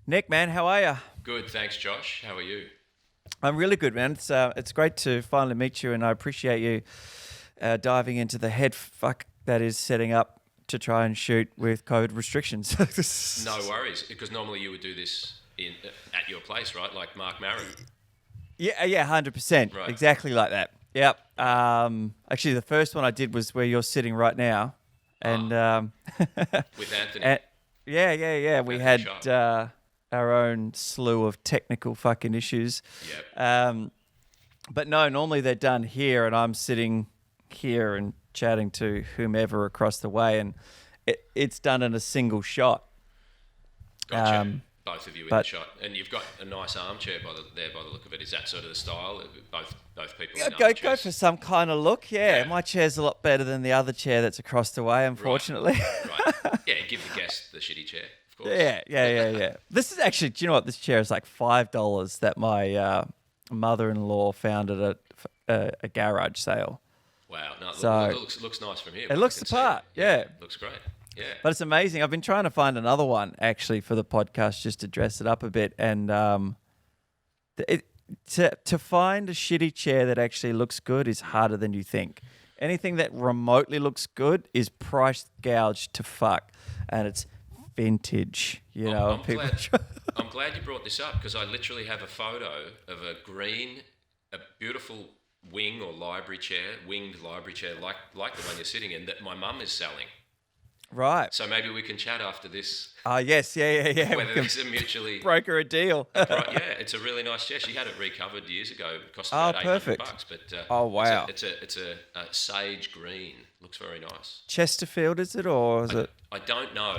Nick, man, how are you? Good, thanks, Josh. How are you? I'm really good, man. It's great to finally meet you, and I appreciate you diving into the head fuck that is setting up to try and shoot with COVID restrictions. No worries, because normally you would do this at your place, right? Like Mark Maron. Yeah, 100%, Right. exactly like that. Yep. Actually, the first one I did was where you're sitting right now, and With Anthony. yeah. We Anthony had Sharp. our own slew of technical fucking issues. Yep. But no, normally they're done here, and I'm sitting here and chatting to whomever across the way, and it's done in a single shot. Gotcha. Both of you in the but- shot, and you've got a nice armchair by the look of it. Is that sort of the style? Both people in Go armchairs? for some kind of look. Yeah, Yeah. my chair's a lot better than the other chair that's across the way, unfortunately. Right. Yeah, give the guest the shitty chair, of course. Yeah. This is actually, do you know what? This chair is like $5 that my mother-in-law found at a garage sale. Wow. No, So- it looks nice from here. It looks You the can see part, yeah. Looks great. Yeah. But it's amazing. I've been trying to find another one actually for the podcast just to dress it up a bit, and to find a shitty chair that actually looks good is harder than you think. Anything that remotely looks good is price gouged to fuck, and it's vintage. You know, I'm people. glad you brought this up because I literally have a photo of a beautiful winged library chair, like the one you're sitting in, that my mum is selling. Right. So maybe we can chat after this. Yes. Yeah. Whether there's a mutually Broker a deal. right, yeah, it's a really nice chair. She had it recovered years ago. It cost about perfect. $800, but Oh, wow. it's a sage green. Looks very nice. Chesterfield, is it, or is it? I don't know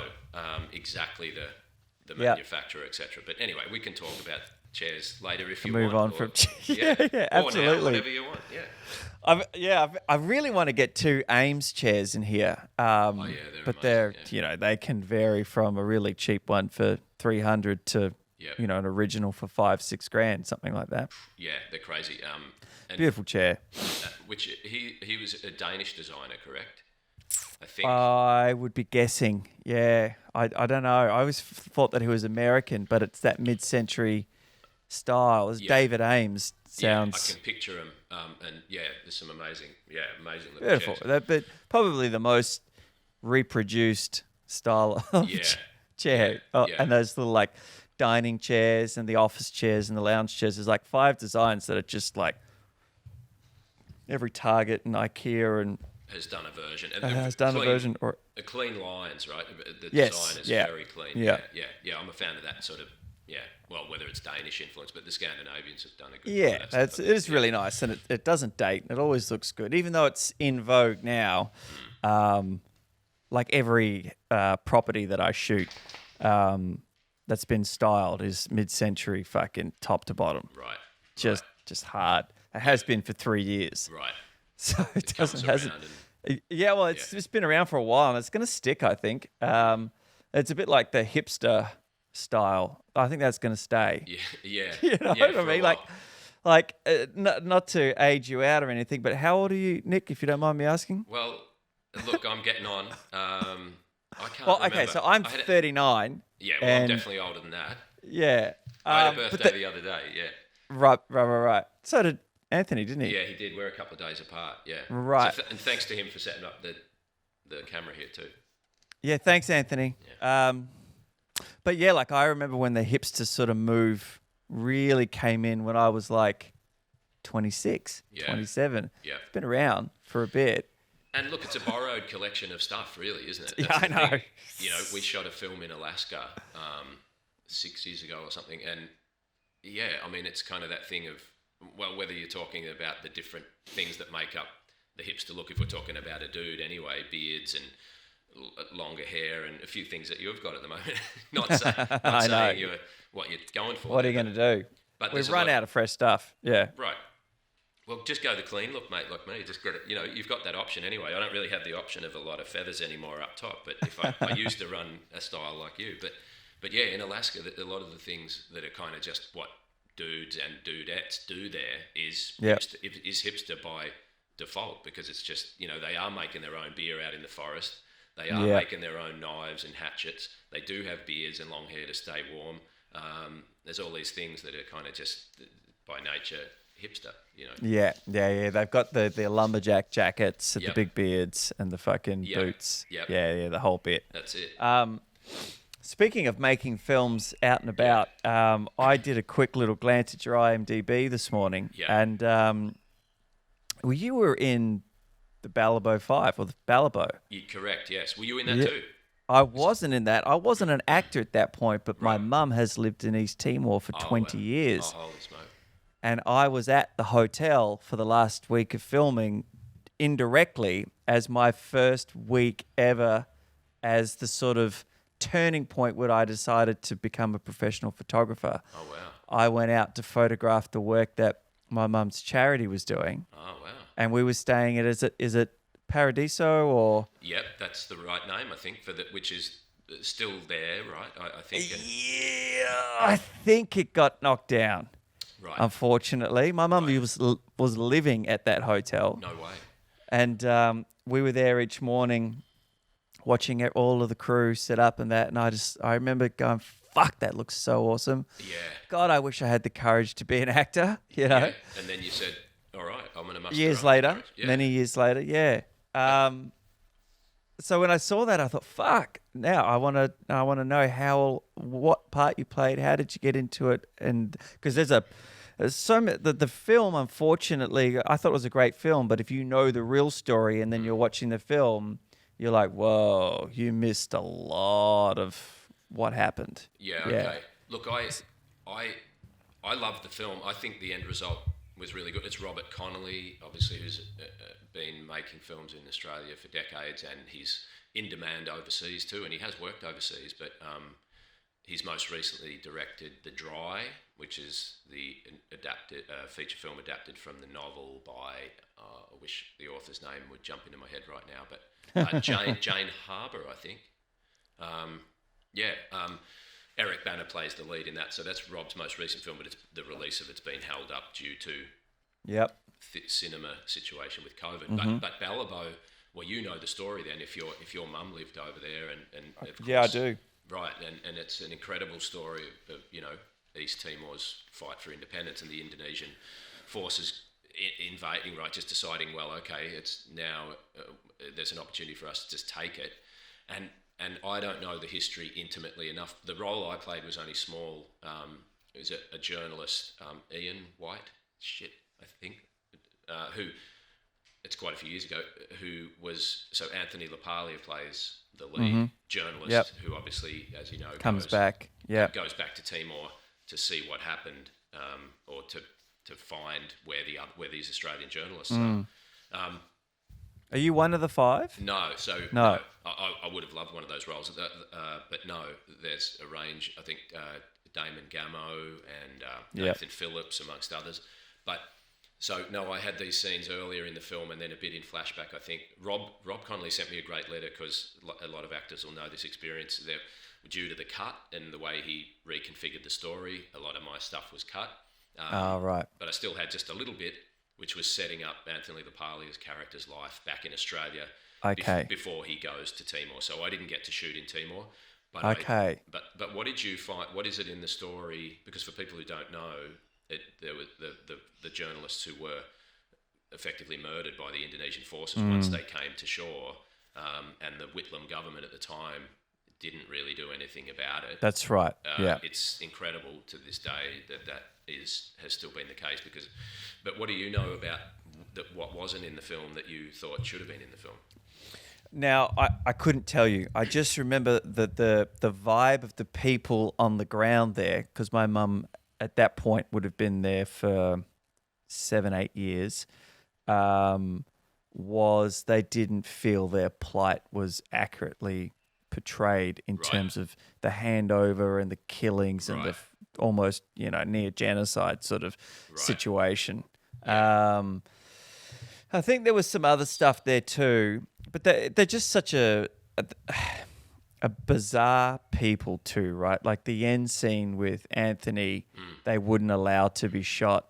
exactly the Yeah. manufacturer, etc. But anyway, we can talk about chairs later if you Move want. on from yeah, yeah, Or now, absolutely. whatever you want. Yeah. I really want to get two Ames chairs in here. They're but amazing, they're yeah. they can vary from a really cheap one for $300 to Yep. an original for $5-6 grand, something like that. Yeah, they're crazy. And Beautiful chair. which he was a Danish designer, correct? I think. I would be guessing. Yeah, I don't know. I always thought that he was American, but it's that mid-century style. It's Yeah. David Ames Yeah, I sounds can picture him. And yeah, there's some amazing looking beautiful. chairs. But probably the most reproduced style of Yeah. chair. Yeah. And those little like dining chairs and the office chairs and the lounge chairs. There's like 5 designs that are just like every Target and IKEA and Has done a version. has done a version. Or The clean lines, right? The Yes, design is yeah. very clean. Yeah. Yeah. I'm a fan of that sort of. Yeah, well, whether it's Danish influence, but the Scandinavians have done a good yeah, job. it is really nice, and it doesn't date. It always looks good, even though it's in vogue now. Like every property that I shoot that's been styled is mid-century, fucking top to bottom. Right. Just hard. It has been for 3 years, Right. so it Comes hasn't. around Yeah, well, it's been around for a while, and it's going to stick, I think. It's a bit like the hipster style. I think that's going to stay. Yeah. You know yeah, what I for a mean? while. Not to age you out or anything, but how old are you, Nick, if you don't mind me asking? Well, look, I'm getting on. I can't Well, remember. okay, so I'm I had 39. Yeah, well, I'm and- definitely older than that. Yeah. I had a but birthday the other day, yeah. Right. So did Anthony, didn't he? Yeah, he did. We're a couple of days apart, yeah. Right. So and thanks to him for setting up the camera here too. Yeah, thanks, Anthony. But yeah, like I remember when the hipster sort of move really came in when I was like 26, Yeah. 27. Yeah. It's been around for a bit. And look, it's a borrowed collection of stuff, really, isn't it? Yeah, That's I the know. thing. You know, we shot a film in Alaska 6 years ago or something, and yeah, I mean, it's kind of that thing of, well, whether you're talking about the different things that make up the hipster look, if we're talking about a dude anyway, beards and longer hair and a few things that you've got at the moment. not I saying know. what you're going for. What are you going to do? But We've there's a run lot- out of fresh stuff. Yeah. Right. Well, just go the clean look, mate, like me. Just get it. You know, you've got that option anyway. I don't really have the option of a lot of feathers anymore up top, but if I used to run a style like you. But yeah, in Alaska, a lot of the things that are kind of just what dudes and dudettes do there is Yeah. hipster by default, because it's just, you know, they are making their own beer out in the forest. They are Yeah. making their own knives and hatchets. They do have beards and long hair to stay warm. There's all these things that are kind of just by nature hipster, you know. Yeah. They've got the lumberjack jackets, the Yep. big beards, and the fucking Yep. boots. Yep. Yeah, the whole bit. That's it. Speaking of making films out and about, I did a quick little glance at your IMDb this morning, and well, you were in the Balibo 5 or the Balibo. You're correct, yes. Were you in that too? I wasn't in that. I wasn't an actor at that point, but my mum has lived in East Timor for 20 years. Oh, holy smoke. And I was at the hotel for the last week of filming indirectly as my first week ever as the sort of turning point where I decided to become a professional photographer. Oh, wow. I went out to photograph the work that my mum's charity was doing. Oh, wow. And we were staying at, is it Paradiso or? Yep, that's the right name, I think, which is still there, right? I think. Yeah, I think it got knocked down. Right. Unfortunately, my mum was living at that hotel. No way. And we were there each morning watching all of the crew set up and that. And I remember going, fuck, that looks so awesome. Yeah. God, I wish I had the courage to be an actor, you know? Yeah. And then you said, all right, I'm going to muster Years up later, courage. Yeah. many years later, yeah. So when I saw that, I thought, fuck, now I want to know what part you played, how did you get into it? And because the film, unfortunately, I thought it was a great film, but if you know the real story and then you're watching the film, you're like, whoa, you missed a lot of what happened. Yeah, okay. Look, I love the film. I think the end result was really good. It's Robert Connolly, obviously, who's been making films in Australia for decades, and he's in demand overseas too, and he has worked overseas, but he's most recently directed The Dry, which is the adapted feature film adapted from the novel by, I wish the author's name would jump into my head right now, but Jane Harbour, I think. Eric Banner plays the lead in that, so that's Rob's most recent film, but the release of it's been held up due to cinema situation with COVID. Mm-hmm. But Balibo, well, you know the story then. If your mum lived over there, and of course, I do. Right, and it's an incredible story of East Timor's fight for independence and the Indonesian forces invading, right? Just deciding, well, okay, it's now there's an opportunity for us to just take it, and I don't know the history intimately enough. The role I played was only small. It was a journalist, Ian White, I think, who, it's quite a few years ago, who was, so Anthony LaPaglia plays the lead journalist, who obviously, as you know, goes back to Timor to see what happened, or to find where these Australian journalists are. Are you one of the 5? No, No. I would have loved one of those roles, but no, there's a range. I think Damon Gamo and Nathan Phillips, amongst others. But so no, I had these scenes earlier in the film, and then a bit in flashback. I think Rob Connolly sent me a great letter, because a lot of actors will know this experience. They're due to the cut and the way he reconfigured the story. A lot of my stuff was cut. Right. But I still had just a little bit, which was setting up Anthony LaPaglia's character's life back in Australia before he goes to Timor. So I didn't get to shoot in Timor. But but what did you find? What is it in the story? Because for people who don't know, there were the journalists who were effectively murdered by the Indonesian forces once they came to shore, and the Whitlam government at the time didn't really do anything about it. That's right. It's incredible to this day that has still been the case. But what do you know about what wasn't in the film that you thought should have been in the film? Now, I couldn't tell you. I just remember the vibe of the people on the ground there, because my mum at that point would have been there for 7-8 years, was they didn't feel their plight was accurately portrayed in terms of the handover and the killings and the almost near genocide sort of situation. I think there was some other stuff there too, but they're just such a bizarre people too, right? Like the end scene with Anthony, they wouldn't allow to be shot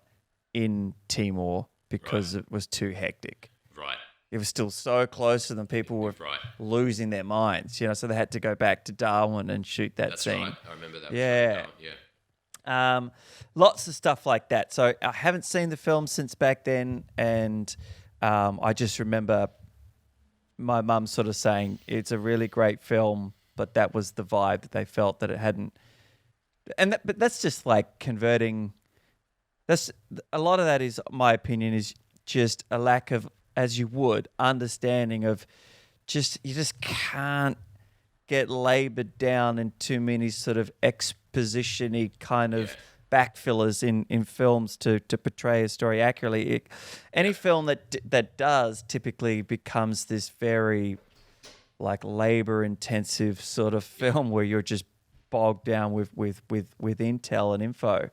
in Timor because it was too hectic. Right. It was still so close to them. People were losing their minds, so they had to go back to Darwin and shoot that scene. That's right. I remember that. Yeah. Lots of stuff like that. So I haven't seen the film since back then, and I just remember my mum sort of saying it's a really great film, but that was the vibe that they felt that it hadn't. But that's just like converting. That's a lot of that is my opinion is just a lack of, as you would, understanding of you just can't get labored down in too many sort of exposition-y kind of backfillers in films to portray a story accurately. Any film that does typically becomes this very like labor-intensive sort of film where you're just bogged down with intel and info.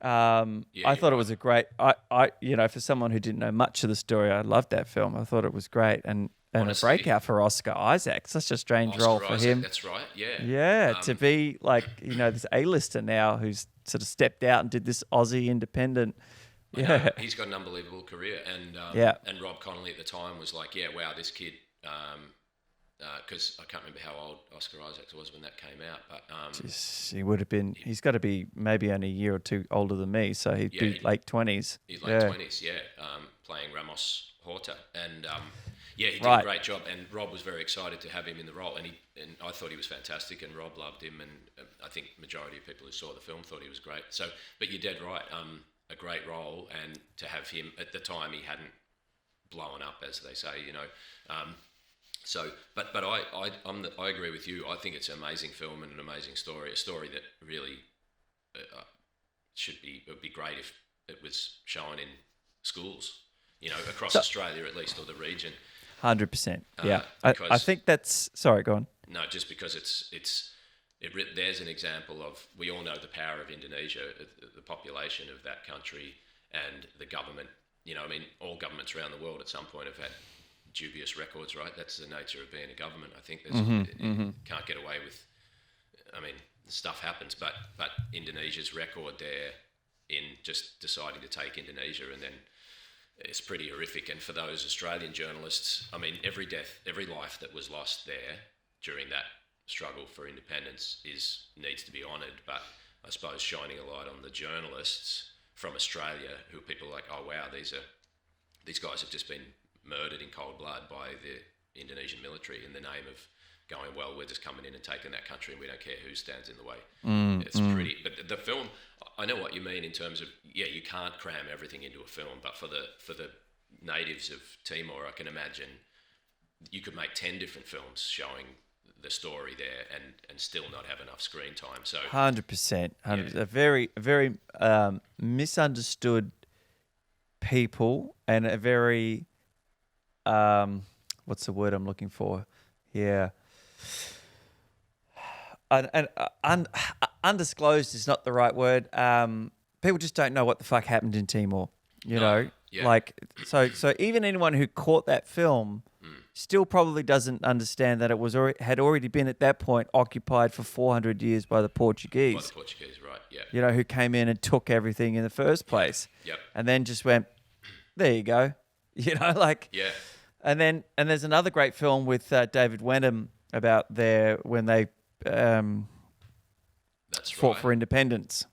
I thought it was a great. I for someone who didn't know much of the story, I loved that film. I thought it was great and honestly, a breakout for Oscar Isaac. Such a strange role for him. That's right. Yeah. Yeah, to be like this A-lister now who's sort of stepped out and did this Aussie independent. Yeah, he's got an unbelievable career, and Rob Connolly at the time was like, yeah, wow, this kid. Because I can't remember how old Oscar Isaac was when that came out, but he would have been. He's got to be maybe only a year or two older than me, so he'd be late 20s. He's late 20s, playing Ramos Horta, and he did a great job. And Rob was very excited to have him in the role, and I thought he was fantastic, and Rob loved him, and I think majority of people who saw the film thought he was great. So, but you're dead right, a great role, and to have him at the time he hadn't blown up, as they say, So, but I agree with you. I think it's an amazing film and an amazing story. A story that really it would be great if it was shown in schools, across Australia at least, or the region. 100%. Yeah, I think that's. Sorry, go on. No, just because there's an example of, we all know the power of Indonesia, the population of that country, and the government. All governments around the world at some point have had dubious records, right? That's the nature of being a government. I think you can't get away with. Stuff happens, but Indonesia's record there in just deciding to take Indonesia, and then it's pretty horrific. And for those Australian journalists, every death, every life that was lost there during that struggle for independence needs to be honoured. But I suppose shining a light on the journalists from Australia, who people are like, oh wow, these guys have just been murdered in cold blood by the Indonesian military in the name of going, well, we're just coming in and taking that country and we don't care who stands in the way. It's pretty, but the film, I know what you mean in terms of, you can't cram everything into a film, but for the natives of Timor, I can imagine you could make 10 different films showing the story there and still not have enough screen time. So 100%. A very, very misunderstood people, and a very what's the word I'm looking for? Yeah. Undisclosed is not the right word. People just don't know what the fuck happened in Timor. So even anyone who caught that film still probably doesn't understand that it had already been at that point occupied for 400 years by the Portuguese. By the Portuguese, right? Yeah. Who came in and took everything in the first place. Yep. And then just went, there you go. Yeah. And there's another great film with David Wenham about when they fought for independence.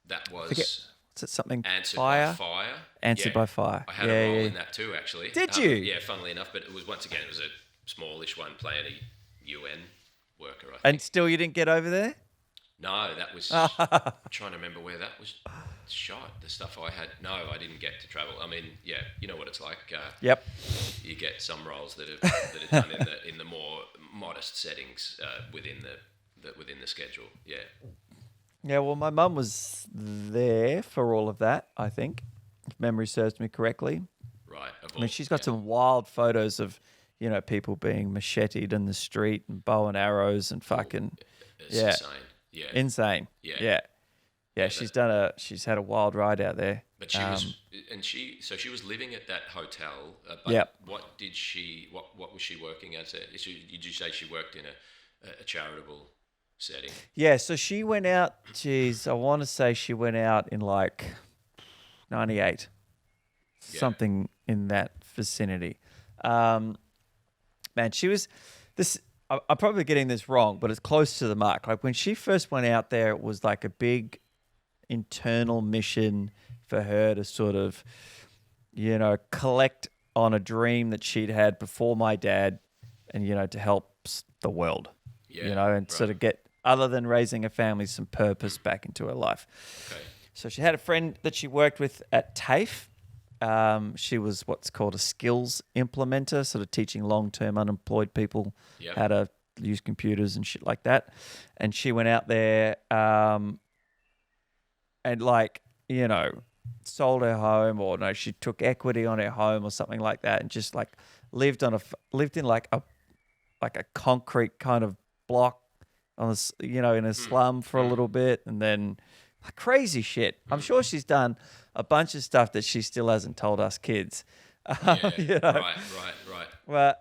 That was what's it, something Answered Fire? by Fire. Answered by Fire. I had a role in that too, actually. Did you? Yeah, funnily enough, but it was a smallish one playing a UN worker, I think. And still you didn't get over there? No, that was. I'm trying to remember where that was shot. The stuff I had. No, I didn't get to travel. You know what it's like. Yep. You get some roles that are done in the more modest settings within the schedule. Yeah. Yeah. Well, my mum was there for all of that, I think, if memory serves me correctly. Right. She's got some wild photos of people being macheted in the street and bow and arrows and fucking. It's insane. Yeah. Insane. Yeah. Yeah, she's had a wild ride out there. But she was living at that hotel. What was she working as? Did you say she worked in a charitable setting? Yeah, so she went out. I want to say she went out in like 98, something in that vicinity. Man, she was this. I'm probably getting this wrong, but it's close to the mark. Like when she first went out there, it was like a big internal mission for her to sort of, collect on a dream that she'd had before my dad and, to help the world, and sort of get, other than raising a family, some purpose back into her life. Okay. So she had a friend that she worked with at TAFE. She was what's called a skills implementer, sort of teaching long-term unemployed people how to use computers and shit like that. And she went out there and sold her home, or no, she took equity on her home or something like that, and just like lived in like a concrete kind of block on this, in a slum for a little bit, and then crazy shit. I'm sure she's done a bunch of stuff that she still hasn't told us kids. Right. Well,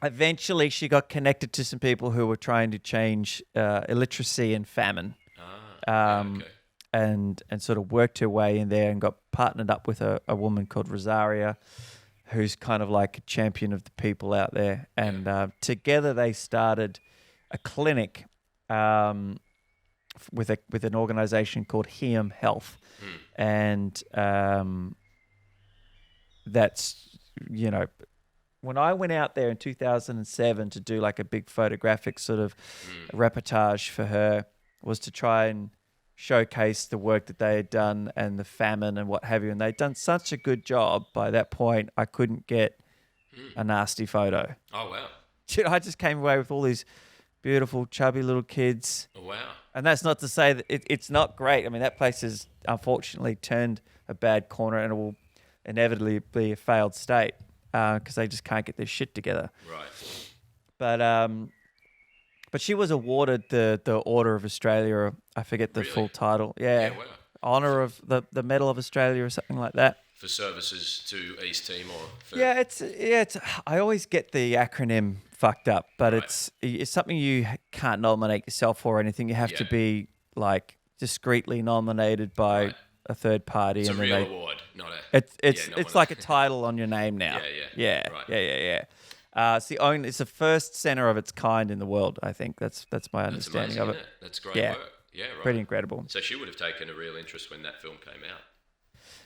eventually she got connected to some people who were trying to change illiteracy and famine. Okay. And sort of worked her way in there and got partnered up with a woman called Rosaria, who's kind of like a champion of the people out there. And together they started a clinic with an organization called Heum Health. And that's, when I went out there in 2007 to do like a big photographic sort of reportage for her, was to try and showcase the work that they had done and the famine and what have you. And they'd done such a good job. By that point, I couldn't get a nasty photo. Oh, wow. I just came away with all these beautiful, chubby little kids. Oh, wow. And that's not to say that it's not great. I mean, that place has unfortunately turned a bad corner, and it will inevitably be a failed state because they just can't get their shit together. Right. But she was awarded the Order of Australia. I forget the full title. Yeah, wow. Honor of the Medal of Australia or something like that. For services to East Timor. It's. I always get the acronym fucked up, but it's something you can't nominate yourself for or anything. You have to be like discreetly nominated by a third party. It's and a then real award, not a. It's like a title on your name now. Yeah. It's the first center of its kind in the world. I think that's my understanding amazing, of it. Isn't it? That's great work. Yeah, right. Pretty incredible. So she would have taken a real interest when that film came out,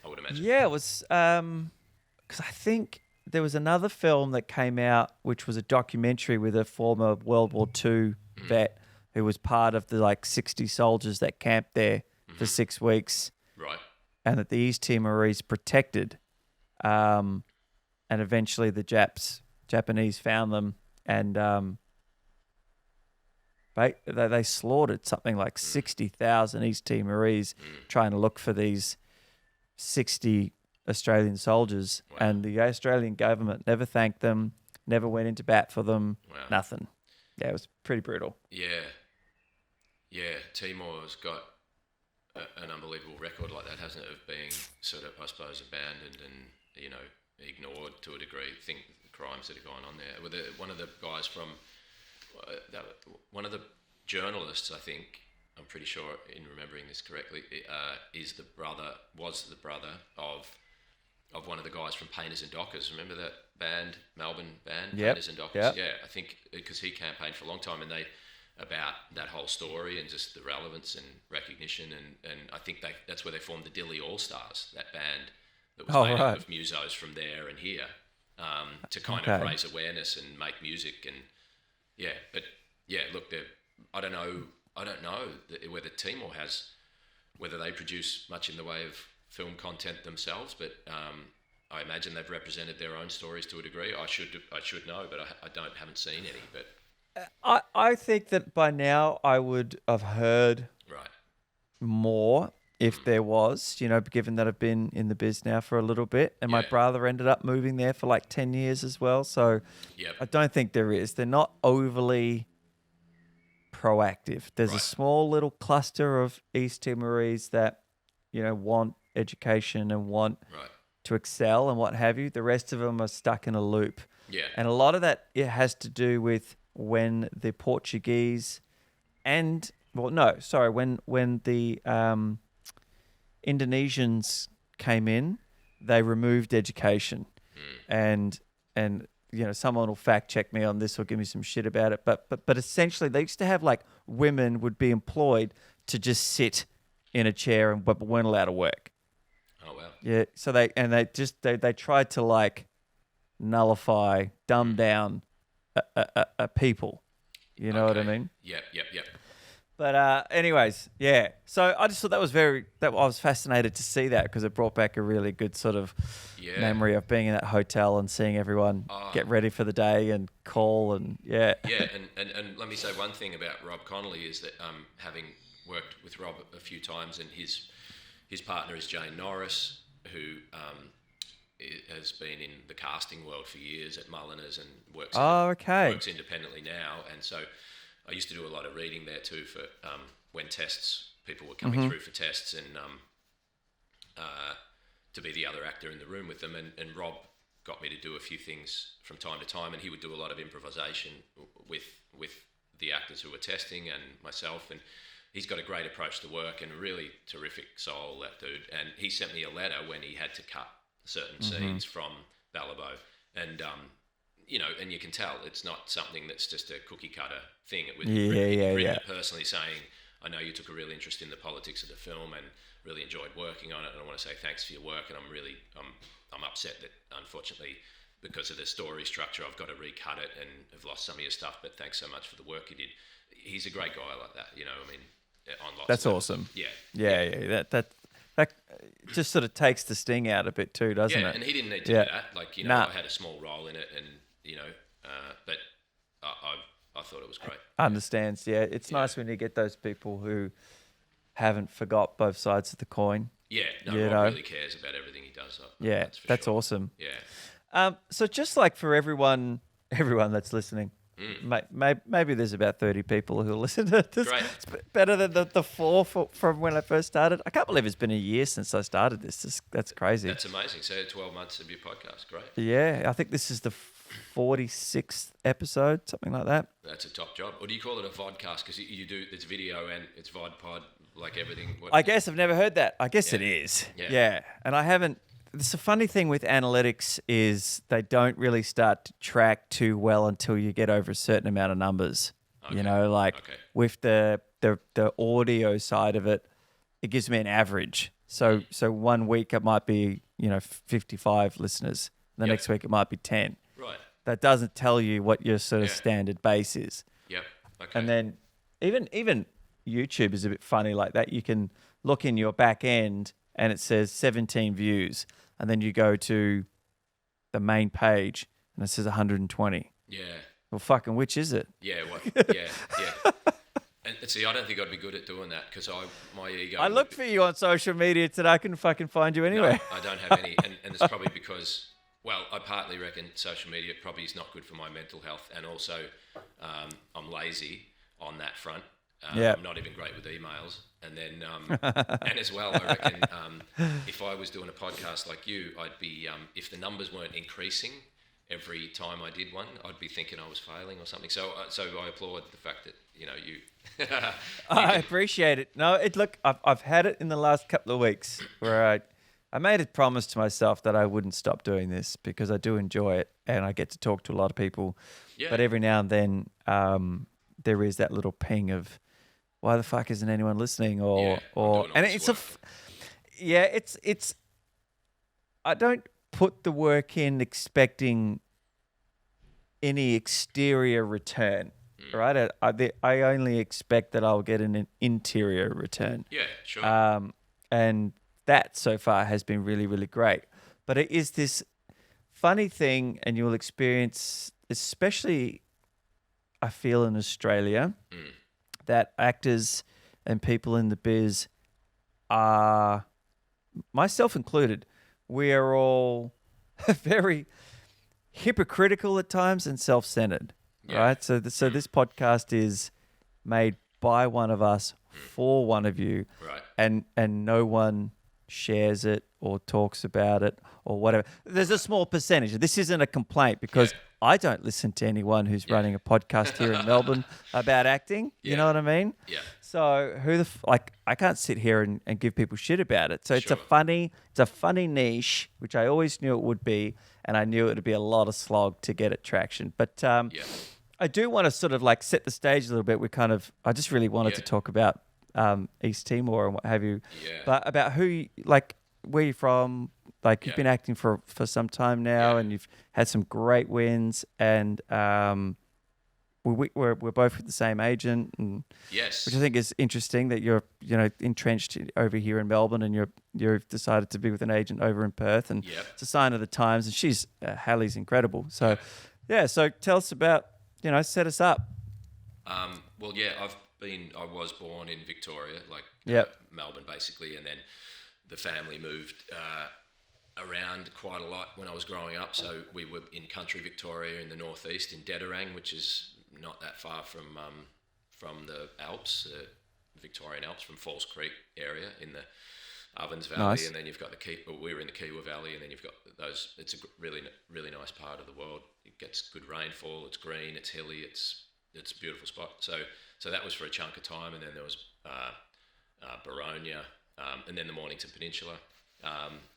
I would imagine. Yeah, it was because I think there was another film that came out which was a documentary with a former World War II vet who was part of the 60 soldiers that camped there for 6 weeks. Right. And that the East Timorese protected. And eventually the Japanese found them, and they slaughtered something like 60,000 East Timorese trying to look for these 60 Australian soldiers. Wow. And the Australian government never thanked them, never went into bat for them, nothing. Yeah, it was pretty brutal. Yeah, Timor's got an unbelievable record like that, hasn't it, of being sort of, I suppose, abandoned and, ignored to a degree. Think the crimes that have gone on there. One of the guys from, one of the journalists, I think, I'm pretty sure in remembering this correctly, was the brother of one of the guys from Painters and Dockers. Remember that band, Melbourne band, Painters and Dockers? Yep. Yeah, I think because he campaigned for a long time, and about that whole story and just the relevance and recognition, and I think that's where they formed the Dilly All Stars, that band that was made up of musos from there and here, to kind of raise awareness and make music. And look, I don't know whether Timor whether they produce much in the way of film content themselves, but I imagine they've represented their own stories to a degree. I should know, but I haven't seen any. But I think that by now I would have heard more if there was, given that I've been in the biz now for a little bit, and my brother ended up moving there for 10 years as well. So I don't think there is. They're not overly proactive. There's a small little cluster of East Timorese that, want education and want to excel and what have you. The rest of them are stuck in a loop. Yeah. And a lot of that has to do with when the Portuguese when the Indonesians came in, they removed education, and someone will fact check me on this or give me some shit about it. But essentially, they used to have like women would be employed to just sit in a chair but weren't allowed to work. Oh wow. Yeah. So they tried to like nullify, dumb down a people. You know what I mean? Yep. But anyways, yeah. So I just thought I was fascinated to see that because it brought back a really good sort of memory of being in that hotel and seeing everyone get ready for the day and call and Yeah, and let me say one thing about Rob Connolly is that having worked with Rob a few times, and his partner is Jane Norris, who has been in the casting world for years at Mulliners and works independently now, and so I used to do a lot of reading there too for when people were coming through for tests, and to be the other actor in the room with them. And Rob got me to do a few things from time to time, and he would do a lot of improvisation with the actors who were testing and myself. And he's got a great approach to work and a really terrific soul, that dude. And he sent me a letter when he had to cut certain scenes from Balibo, and and you can tell it's not something that's just a cookie cutter thing. It was written personally saying, I know you took a real interest in the politics of the film and really enjoyed working on it, and I want to say thanks for your work, and I'm upset that unfortunately because of the story structure I've got to recut it and have lost some of your stuff, but thanks so much for the work you did. He's a great guy like that, on lots That's of awesome. Yeah. That just sort of takes the sting out a bit too, doesn't it? Yeah, and he didn't need to do that. Like, I had a small role in it, and but I thought it was great. Understands. Yeah, it's nice when you get those people who haven't forgot both sides of the coin. Yeah, Rob really cares about everything he does. That's awesome. Yeah. So just like for everyone that's listening, maybe there's about 30 people who listen to this. Great. It's better than the four from when I first started. I can't believe it's been a year since I started this. That's crazy. That's amazing. So 12 months of your podcast. Great. Yeah, I think this is the 46th episode, something like that. That's a top job. Or do you call it a vodcast? Because you do, it's video and it's vodpod, like everything. I guess I've never heard that. I guess it is. Yeah. And I haven't. It's a funny thing with analytics is they don't really start to track too well until you get over a certain amount of numbers. Okay. With the audio side of it, it gives me an average. So 1 week it might be 55 listeners. The next week it might be 10. Right. That doesn't tell you what your sort of standard base is. Yep. Okay. And then even YouTube is a bit funny like that. You can look in your back end and it says 17 views. And then you go to the main page and it says 120. Yeah. Well, fucking which is it? Yeah. And see, I don't think I'd be good at doing that because my ego. I looked for you on social media today. I couldn't fucking find you anywhere. No, I don't have any. And it's probably because, I partly reckon social media probably is not good for my mental health. And also, I'm lazy on that front. I'm not even great with emails. And then, and as well, I reckon if I was doing a podcast like you, I'd be, if the numbers weren't increasing every time I did one, I'd be thinking I was failing or something. So I applaud the fact that, you I appreciate it. No, look, I've had it in the last couple of weeks where I made a promise to myself that I wouldn't stop doing this because I do enjoy it and I get to talk to a lot of people. Yeah. But every now and then there is that little ping of, why the fuck isn't anyone listening? It's I don't put the work in expecting any exterior return, right? I only expect that I'll get an interior return. Yeah, sure. And that so far has been really, really great. But it is this funny thing, and you'll experience, especially I feel in Australia, that actors and people in the biz are, myself included, we are all very hypocritical at times and self-centered, right? So this podcast is made by one of us for one of you, right? And no one shares it or talks about it or whatever. There's a small percentage. This isn't a complaint because I don't listen to anyone who's running a podcast here in Melbourne about acting. You know what I mean? Yeah. So I can't sit here and give people shit about it. So it's a funny niche, which I always knew it would be. and I knew it would be a lot of slog to get it traction. But Yeah. I do want to sort of like set the stage a little bit. I just really wanted to talk about East Timor and what have you, Yeah. but about where you're from. Like you've been acting for some time now, and you've had some great wins, and we're both with the same agent, and Yes. which I think is interesting that you're entrenched over here in Melbourne, and you've decided to be with an agent over in Perth, and it's a sign of the times. And she's Hallie's incredible. So so tell us about set us up. Well, I was born in Victoria, Melbourne basically, and then the family moved around quite a lot when I was growing up. So we were in country Victoria in the northeast in Dawe, which is not that far from the Alps, Victorian Alps, from Falls Creek area in the Ovens Valley. Nice. And then you've got we were in the Kiewa Valley, and then you've got those. It's a really, really nice part of the world. It gets good rainfall. It's green. It's hilly. It's a beautiful spot. So that was for a chunk of time, and then there was Baronia, and then the Mornington Peninsula,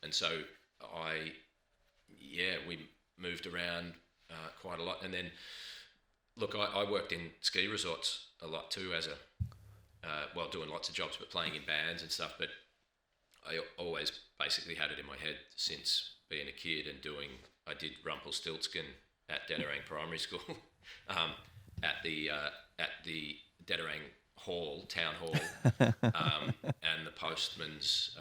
and so we moved around quite a lot. And then look, I worked in ski resorts a lot too, as doing lots of jobs, but playing in bands and stuff. But I always basically had it in my head since being a kid and I did Rumpelstiltskin at Dawe Primary School, at the Dawe Town Hall, and the Postman's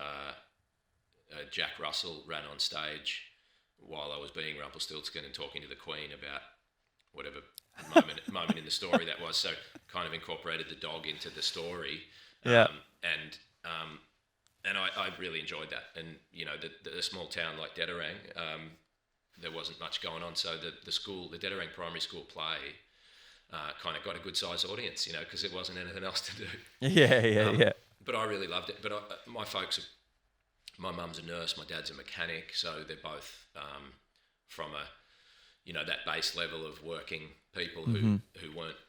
Jack Russell ran on stage while I was being Rumpelstiltskin and talking to the Queen about whatever moment in the story that was. So kind of incorporated the dog into the story. And I really enjoyed that. And the small town like Dawe, there wasn't much going on. So the Dawe Primary School play kind of got a good size audience, because there wasn't anything else to do. Yeah. But I really loved it. But my mum's a nurse, my dad's a mechanic, so they're both from that base level of working people who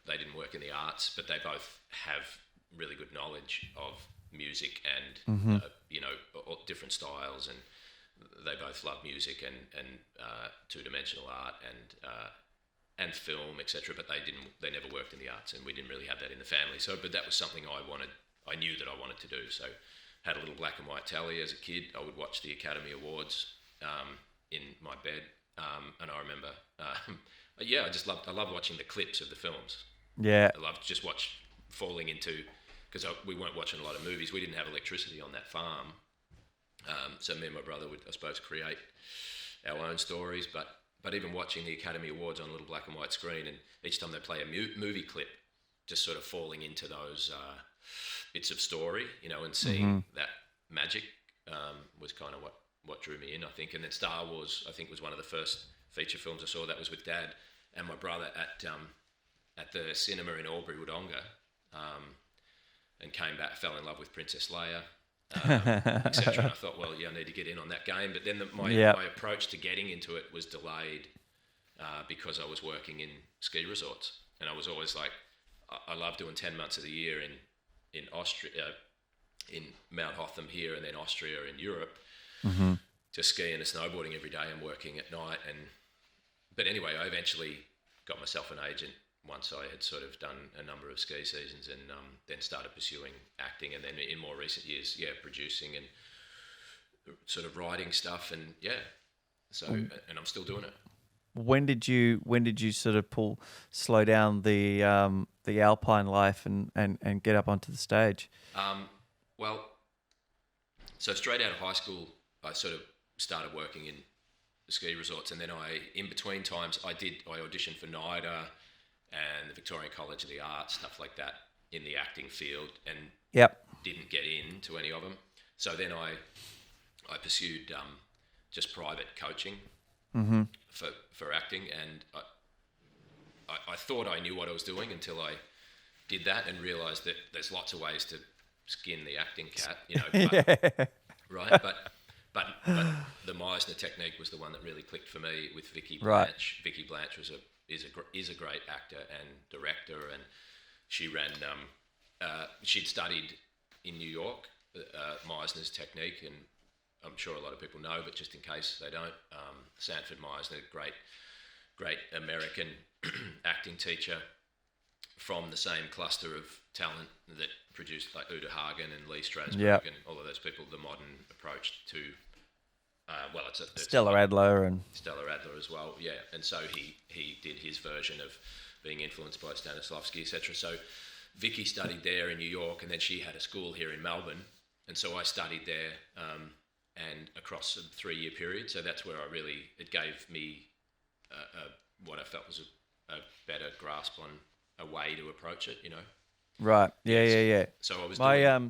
didn't work in the arts, but they both have really good knowledge of music and all different styles, and they both love music and two-dimensional art and film, etc. But they never worked in the arts, and we didn't really have that in the family. So, but that was something I knew that I wanted to do. So, had a little black and white telly as a kid. I would watch the Academy Awards in my bed, and I remember, I love watching the clips of the films. Yeah, I loved just falling into, because we weren't watching a lot of movies. We didn't have electricity on that farm, so me and my brother would, I suppose, create our own stories. But even watching the Academy Awards on a little black and white screen, and each time they play a movie clip, just sort of falling into those bits of story, and seeing that magic was kind of what drew me in, I think. And then Star Wars, I think, was one of the first feature films I saw. That was with Dad and my brother at the cinema in Albury Wodonga, and came back, fell in love with Princess Leia, etc. And I thought, well, I need to get in on that game. But then my approach to getting into it was delayed because I was working in ski resorts, and I was always like, I love doing 10 months of the year in Austria, in Mount Hotham here, and then Austria in Europe, just skiing and snowboarding every day and working at night. But anyway, I eventually got myself an agent once I had sort of done a number of ski seasons, and then started pursuing acting, and then in more recent years, producing and sort of writing stuff, and and I'm still doing it. When did you sort of slow down the alpine life and get up onto the stage? So straight out of high school, I sort of started working in ski resorts, and then in between times, I auditioned for NIDA and the Victorian College of the Arts, stuff like that, in the acting field, and didn't get into any of them. So then I pursued just private coaching for acting, and I thought I knew what I was doing until I did that and realised that there's lots of ways to skin the acting cat, right? But the Meisner technique was the one that really clicked for me with Vicky Blanche. Right. Vicky Blanche is a great actor and director, and she ran. She'd studied in New York Meisner's technique, and I'm sure a lot of people know, but just in case they don't, Sanford Meisner, great American acting teacher from the same cluster of talent that produced like Uta Hagen and Lee Strasberg and all of those people, the modern approach to, it's Stella Adler as well, yeah. And so he did his version of being influenced by Stanislavski, etc. So Vicky studied there in New York, and then she had a school here in Melbourne, and so I studied there and across a 3-year period. So that's where it gave me what I felt was a better grasp on a way to approach it, Right. Yeah. So I was I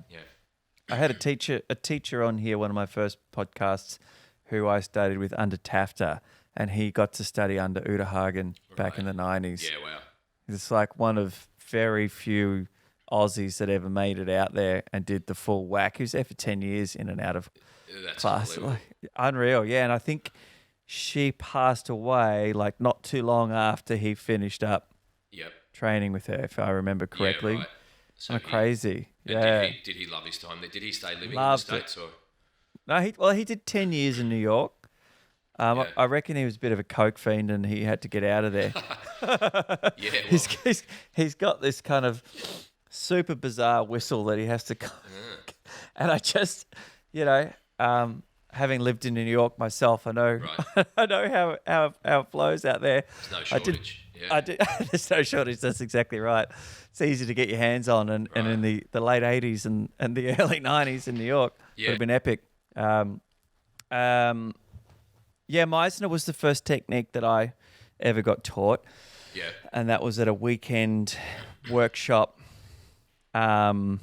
had a teacher on here, one of my first podcasts, who I studied with under Tafta, and he got to study under Uta Hagen back in the 90s. Yeah, wow. It's like one of very few Aussies that ever made it out there and did the full whack. He was there for 10 years in and out of class. Like, unreal, yeah. And I think she passed away like not too long after he finished up training with her, if I remember correctly. Yeah, right. So crazy. Yeah. Did he love his time there? Did he stay living in the States? Or? No, he did 10 years in New York. I reckon he was a bit of a coke fiend and he had to get out of there. He's got this kind of super bizarre whistle that he has to... And I just, having lived in New York myself, I know I know how it flows out there. There's no shortage. There's no shortage. That's exactly right. It's easy to get your hands on, and in the late 80s and the early 90s in New York, it would have been epic. Meisner was the first technique that I ever got taught. Yeah. And that was at a weekend workshop in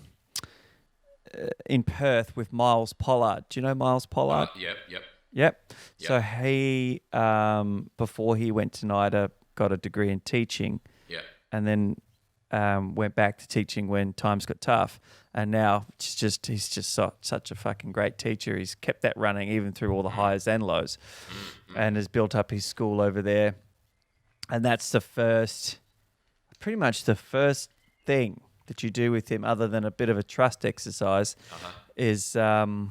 Perth with Miles Pollard. Do you know Miles Pollard? Yep. So he, before he went to NIDA, got a degree in teaching. Yeah. And then went back to teaching when times got tough. And now he's just such a fucking great teacher. He's kept that running even through all the highs and lows, and has built up his school over there. And that's pretty much the first thing that you do with him, other than a bit of a trust exercise, is the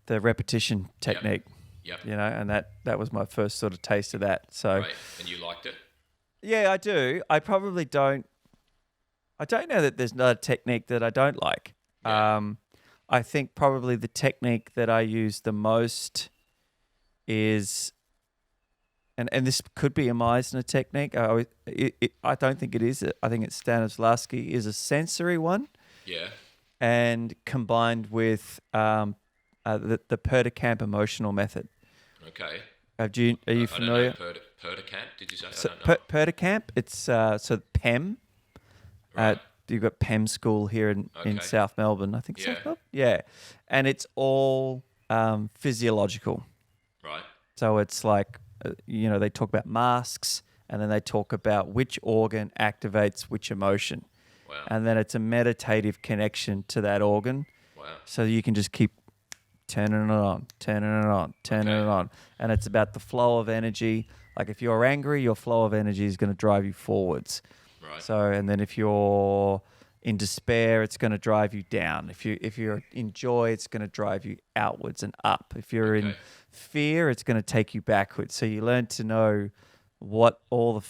repetition technique. Yep. And that was my first sort of taste of that. So, and you liked it? Yeah, I do. I probably don't. I don't know that there's not a technique that I don't like. Yeah. I think probably the technique that I use the most is, and this could be a Meisner technique. I don't think it is. I think it's Stanislavski is a sensory one. Yeah. And combined with the Pertecamp emotional method. Okay. Are you familiar? Pertecamp, did you say? So, I don't know. Pertecamp, it's so PEM. Right. You've got PEM school here in South Melbourne, I think. South Melbourne? Yeah. And it's all physiological. Right. So it's like, they talk about masks, and then they talk about which organ activates which emotion. Wow. And then it's a meditative connection to that organ. Wow. So you can just keep turning it on, turning it on, turning it on. And it's about the flow of energy. Like if you're angry, your flow of energy is going to drive you forwards. Right. So, and then if you're in despair, it's going to drive you down. If you're in joy, it's going to drive you outwards and up. If you're in fear, it's going to take you backwards. So you learn to know what all the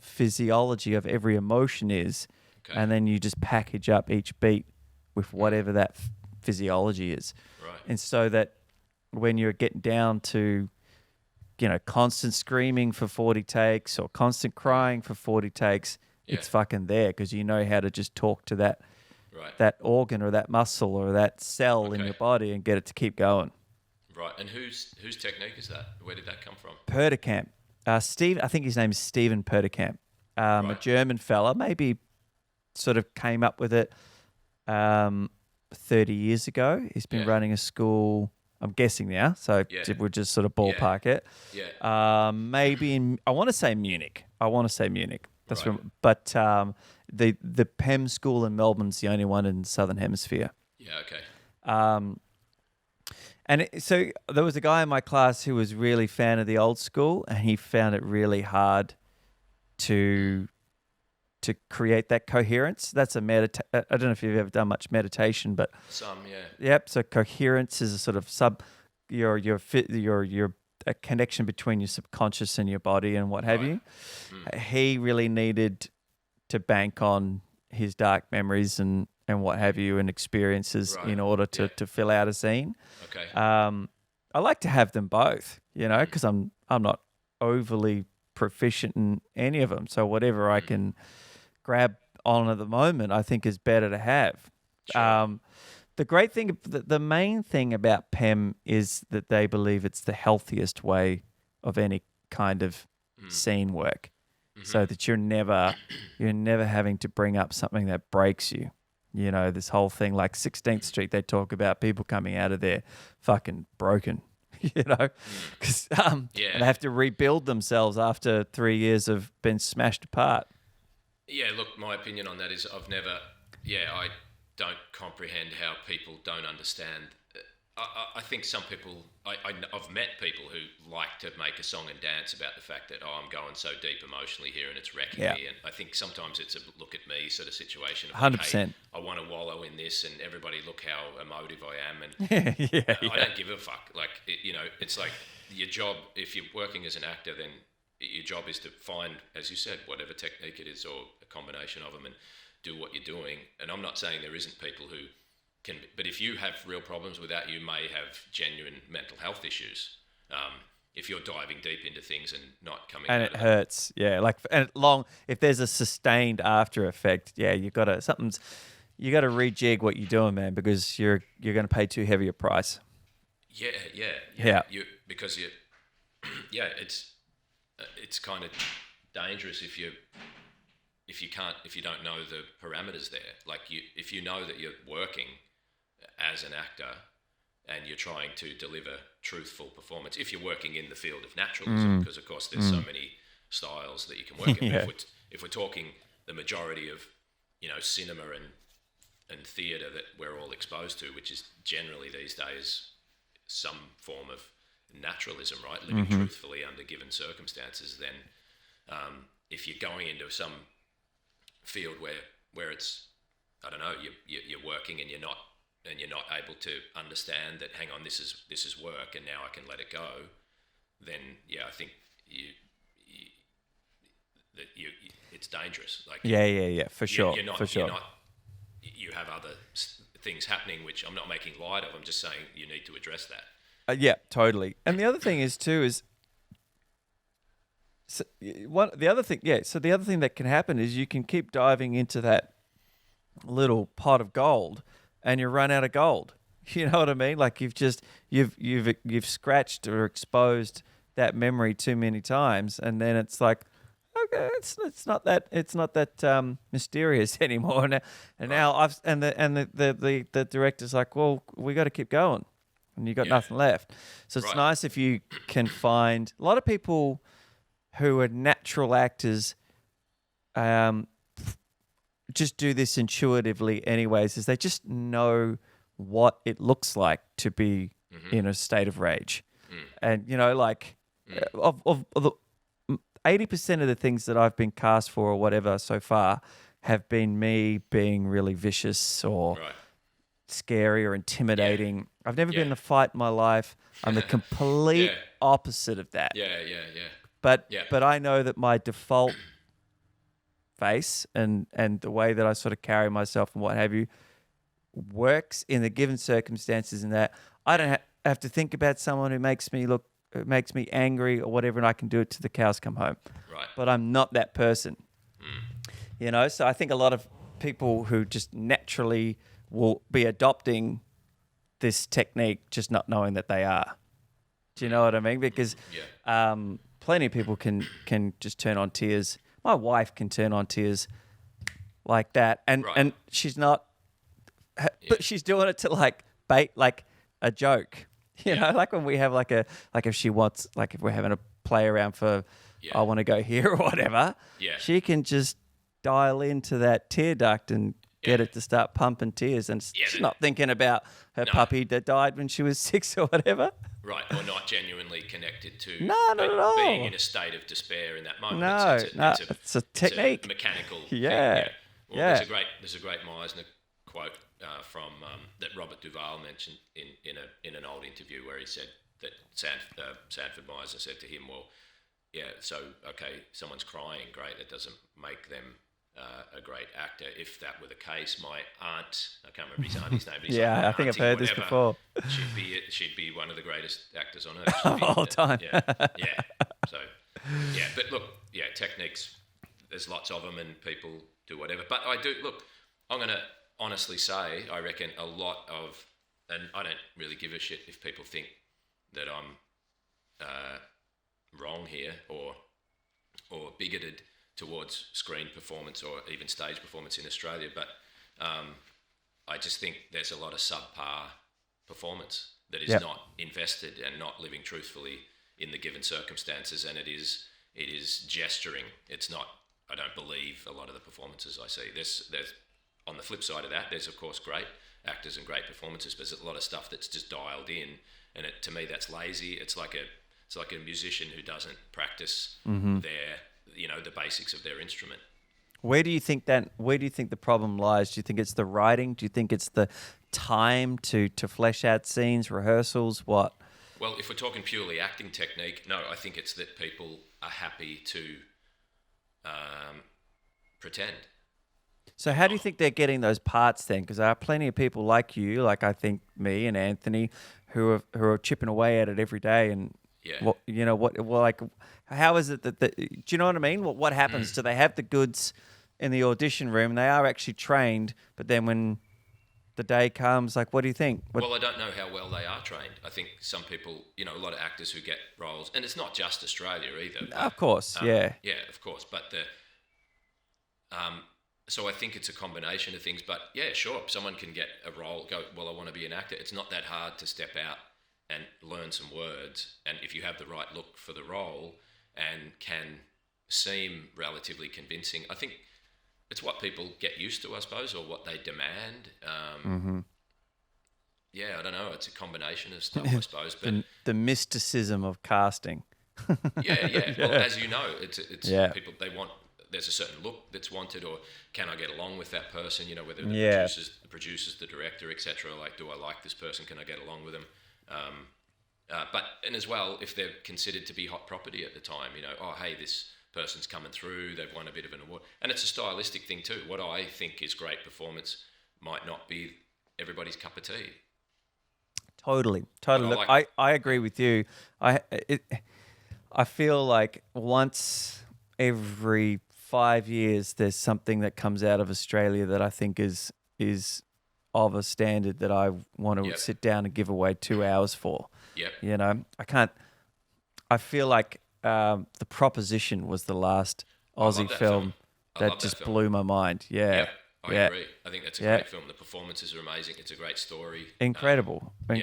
physiology of every emotion is, and then you just package up each beat with whatever that physiology is. Right. And so that when you're getting down to, constant screaming for 40 takes or constant crying for 40 takes, it's fucking there because you know how to just talk to that that organ or that muscle or that cell in your body and get it to keep going. Right. And whose technique is that? Where did that come from? Pertecamp. Steve, I think his name is Stephen Pertecamp. A German fella, maybe sort of came up with it 30 years ago. He's been running a school, I'm guessing now, so we'll just sort of ballpark it. Yeah. Maybe I want to say Munich. That's but the PEM school in Melbourne's the only one in the Southern Hemisphere. Yeah, okay. So there was a guy in my class who was really fan of the old school, and he found it really hard to to create that coherence. That's a I don't know if you've ever done much meditation, but Some, yeah. yep. So coherence is a sort of your a connection between your subconscious and your body and what have you. He really needed to bank on his dark memories and what have you and experiences in order to fill out a scene. Okay. I like to have them both, because I'm not overly proficient in any of them. So whatever I can grab on at the moment, I think is better to have. Sure. The great thing, the main thing about PEM is that they believe it's the healthiest way of any kind of scene work, so that you're never having to bring up something that breaks you. This whole thing like 16th Street, they talk about people coming out of there fucking broken, because they have to rebuild themselves after 3 years of being smashed apart. Yeah, look, my opinion on that is I don't comprehend how people don't understand. I think some people, I've met people who like to make a song and dance about the fact that, I'm going so deep emotionally here and it's wrecking me. And I think sometimes it's a look at me sort of situation. Of 100%. Hey, I want to wallow in this and everybody look how emotive I am. And I don't give a fuck. Like, it's like your job, if you're working as an actor, then your job is to find, as you said, whatever technique it is or a combination of them and do what you're doing. And I'm not saying there isn't people who can, but if you have real problems with that, you may have genuine mental health issues. If you're diving deep into things and not coming and out it of hurts, if there's a sustained after effect, you got to rejig what you're doing, man, because you're going to pay too heavy a price. Yeah. It's kind of dangerous if you don't know the parameters there. Like if you know that you're working as an actor and you're trying to deliver truthful performance, if you're working in the field of naturalism, because of course there's so many styles that you can work in. Yeah. If we're talking the majority of cinema and theatre that we're all exposed to, which is generally these days some form of naturalism, right? Living truthfully under given circumstances, then if you're going into some field where it's, I don't know, you're working and you're not able to understand that, hang on, this is work and now I can let it go, then I think it's dangerous. Like for sure. You have other things happening which I'm not making light of. I'm just saying you need to address that. Yeah, totally. And the other thing is too the other thing that can happen is you can keep diving into that little pot of gold and you run out of gold. You know what I mean? Like you've scratched or exposed that memory too many times, and then it's like, okay, it's not that mysterious anymore. And now the director's like, well, we got to keep going, and you got nothing left. So it's nice if you can find a lot of people who are natural actors. Just do this intuitively, anyways. Is they just know what it looks like to be in a state of rage, and of the 80% of the things that I've been cast for or whatever so far have been me being really vicious or scary or intimidating. I've never been in a fight in my life. I'm the complete opposite of that. But I know that my default face and the way that I sort of carry myself and what have you works in the given circumstances, in that I don't have to think about someone who makes me angry or whatever, and I can do it till the cows come home. Right. But I'm not that person. So I think a lot of people who just naturally will be adopting this technique, just not knowing that they are. Do you know what I mean? Because plenty of people can just turn on tears. My wife can turn on tears like that, and she's not, but she's doing it to like bait like a joke. You know, like when we have like if she wants, like if we're having a play around for I want to go here or whatever, she can just dial into that tear duct and get it to start pumping tears, and she's not thinking about her puppy that died when she was 6 or whatever. Right, or not genuinely connected to No, not at all. being in a state of despair in that moment. No, it's a technique. It's a mechanical Yeah. thing. Yeah. Well, there's a great Meisner quote from that Robert Duvall mentioned in an old interview where he said that Sanford Meisner said to him, "Well, yeah, so okay, someone's crying, great. That doesn't make them a great actor. If that were the case, my aunt, I can't remember his auntie's name, but he's Yeah, like, I think I've heard this before. She'd be one of the greatest actors on earth. Of all time. Yeah. So, yeah, but look, yeah, techniques, there's lots of them and people do whatever. But I'm going to honestly say, I reckon a lot of, and I don't really give a shit if people think that I'm wrong here or bigoted towards screen performance or even stage performance in Australia, but I just think there's a lot of subpar performance that is not invested and not living truthfully in the given circumstances, and it is gesturing. It's not. I don't believe a lot of the performances I see. There's on the flip side of that, there's of course great actors and great performances, but there's a lot of stuff that's just dialed in, and to me that's lazy. It's like a musician who doesn't practice the basics of their instrument. Where do you think the problem lies? Do you think it's the writing? Do you think it's the time to flesh out scenes, rehearsals? What? Well, if we're talking purely acting technique, no, I think it's that people are happy to pretend. So how do you think they're getting those parts then? Because there are plenty of people like you, like I think me and Anthony, who are chipping away at it every day. And how is it that do you know what I mean? What happens? Do they have the goods in the audition room? And they are actually trained, but then when the day comes, like, what do you think? Well, I don't know how well they are trained. I think some people, a lot of actors who get roles, and it's not just Australia either. But, of course, yeah. Yeah, of course. But so I think it's a combination of things. But yeah, sure, someone can get a role, go, well, I want to be an actor. It's not that hard to step out and learn some words. And if you have the right look for the role and can seem relatively convincing, I think it's what people get used to, I suppose, or what they demand. Yeah, I don't know. It's a combination of stuff, I suppose. But the mysticism of casting. Yeah. Well, as you know, it's people, they want. There's a certain look that's wanted, or can I get along with that person? Whether the producers, the director, etc. Like, do I like this person? Can I get along with them? And as well, if they're considered to be hot property at the time, oh, hey, this person's coming through, they've won a bit of an award. And it's a stylistic thing too. What I think is great performance might not be everybody's cup of tea. Totally. Look, I agree with you. I feel like once every 5 years there's something that comes out of Australia that I think is of a standard that I want to sit down and give away 2 hours for. Yep. I feel like The Proposition was the last Aussie film that just blew my mind. Yeah. I agree. I think that's a great film. The performances are amazing. It's a great story. Incredible. I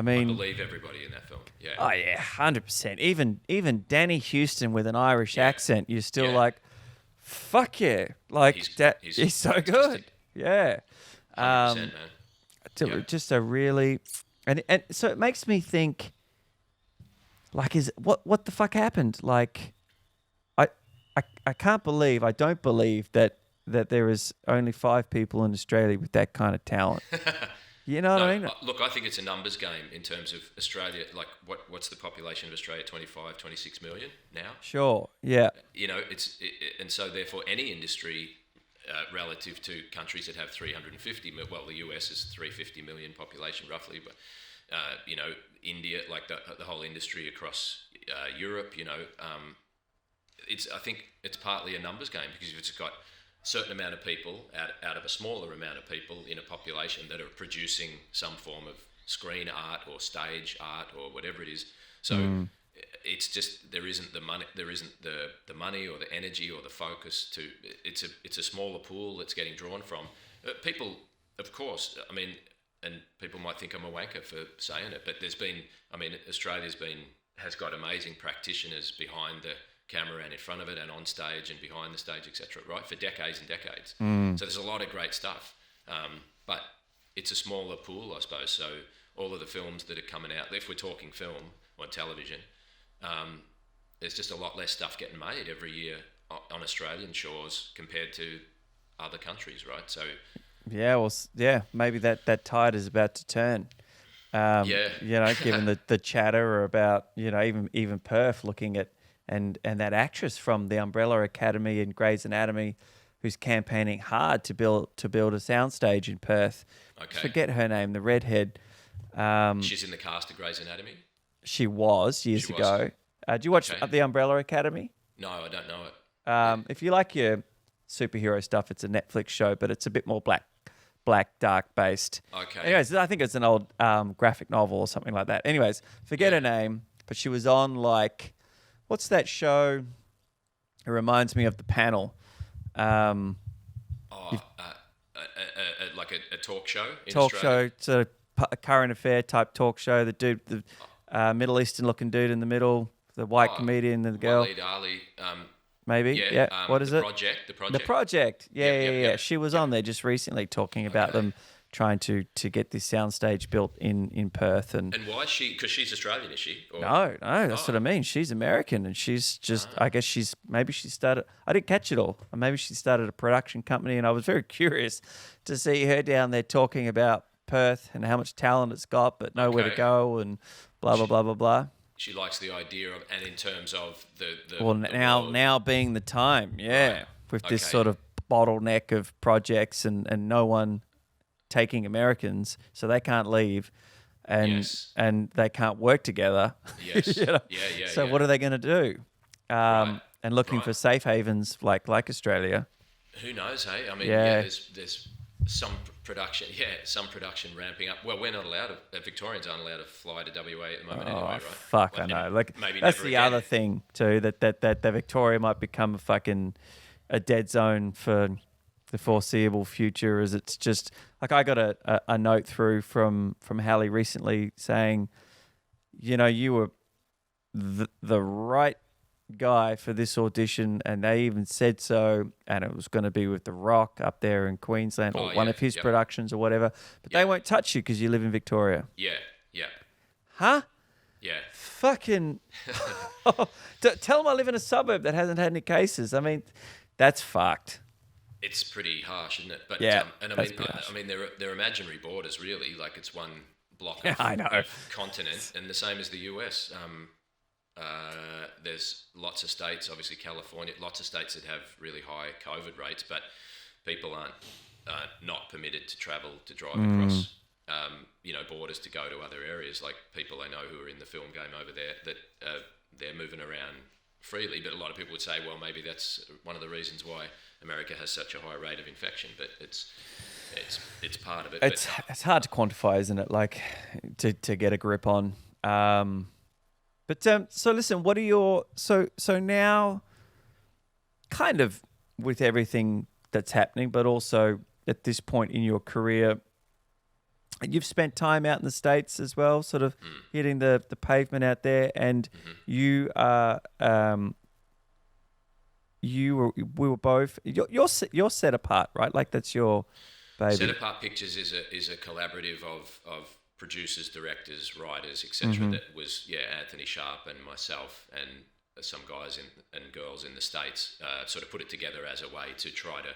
mean, I believe everybody in that film. Yeah. Oh yeah, 100%. Even Danny Houston with an Irish accent, you're still like, fuck yeah! Like he's so fantastic. Good. Yeah. 100%, man. Just a really, and so it makes me think, like, what the fuck happened? Like, I can't believe, I don't believe that there is only 5 people in Australia with that kind of talent. You know what I mean? Look, I think it's a numbers game in terms of Australia. Like, what's the population of Australia? 25, 26 million now? Sure, yeah. And so therefore any industry relative to countries that have 350 million, well, the US is 350 million population roughly, but, India, like the whole industry across Europe, I think it's partly a numbers game, because if it's got certain amount of people out of a smaller amount of people in a population that are producing some form of screen art or stage art or whatever it is. So it's just, there isn't the money or the energy or the focus to, it's a smaller pool that's getting drawn from. People, of course, I mean, and people might think I'm a wanker for saying it, but Australia's has got amazing practitioners behind the camera and in front of it and on stage and behind the stage, etc., right, for decades and decades. So there's a lot of great stuff, but it's a smaller pool, I suppose. So all of the films that are coming out, if we're talking film or television, there's just a lot less stuff getting made every year on Australian shores compared to other countries, right? So yeah, well, maybe that tide is about to turn. Given the chatter about, even Perth looking at and that actress from the Umbrella Academy and Grey's Anatomy, who's campaigning hard to build a soundstage in Perth. Okay. Forget her name, the redhead. She's in the cast of Grey's Anatomy? She was years ago. Do you watch the Umbrella Academy? No, I don't know it. If you like your superhero stuff, it's a Netflix show, but it's a bit more black, dark based. Okay. Anyways, I think it's an old graphic novel or something like that. Anyways, forget her name, but she was on what's that show? It reminds me of The Panel. Like a talk show in Talk Australia? show, sort of a current affair type talk show. The dude, the Middle Eastern looking dude in the middle, the white comedian and the girl. Waleed Ali. Maybe, yeah. What is it? The Project. The Project. Yeah. Yep. She was on there just recently talking about them trying to get this soundstage built in Perth. And why is she? Because she's Australian, is she? Or? No, that's what I mean. She's American, and she's just. I guess she started. I didn't catch it all. Maybe she started a production company, and I was very curious to see her down there talking about Perth and how much talent it's got, but nowhere to go, and blah blah blah blah blah. She likes the idea of, and in terms of the now being the time, with this sort of bottleneck of projects and no one taking Americans, so they can't leave, and they can't work together. Yes. So what are they going to do? And looking for safe havens like Australia. Who knows? Hey, I mean, there's some production ramping up. Well, we're not allowed to. Victorians aren't allowed to fly to WA at the moment anyway, right? Fuck, I know. Maybe that's the other thing too. That Victoria might become a dead zone for the foreseeable future. As it's just I got a note through from Hallie recently saying, you were the right guy for this audition, and they even said so, and it was going to be with The Rock up there in Queensland or one of his productions or whatever, but they won't touch you because you live in Victoria. Huh? Yeah. Fucking tell them I live in a suburb that hasn't had any cases. I mean, that's fucked. It's pretty harsh, isn't it? But and I mean they're imaginary borders really, like it's one block of continent, and the same as the US. There's lots of states, obviously California, lots of states that have really high COVID rates, but people aren't not permitted to travel, to drive across, borders to go to other areas. Like people I know who are in the film game over there, that they're moving around freely. But a lot of people would say, well, maybe that's one of the reasons why America has such a high rate of infection. But it's part of it. It's hard to quantify, isn't it? Like to get a grip on. But so listen, what are your so now, kind of with everything that's happening, but also at this point in your career, you've spent time out in the States as well, sort of hitting the pavement out there, and we were both you're set apart, right? Like that's your baby. Set Apart Pictures is a collaborative of producers, directors, writers, etc. That was Anthony Sharp and myself and some guys and girls in the States sort of put it together as a way to try to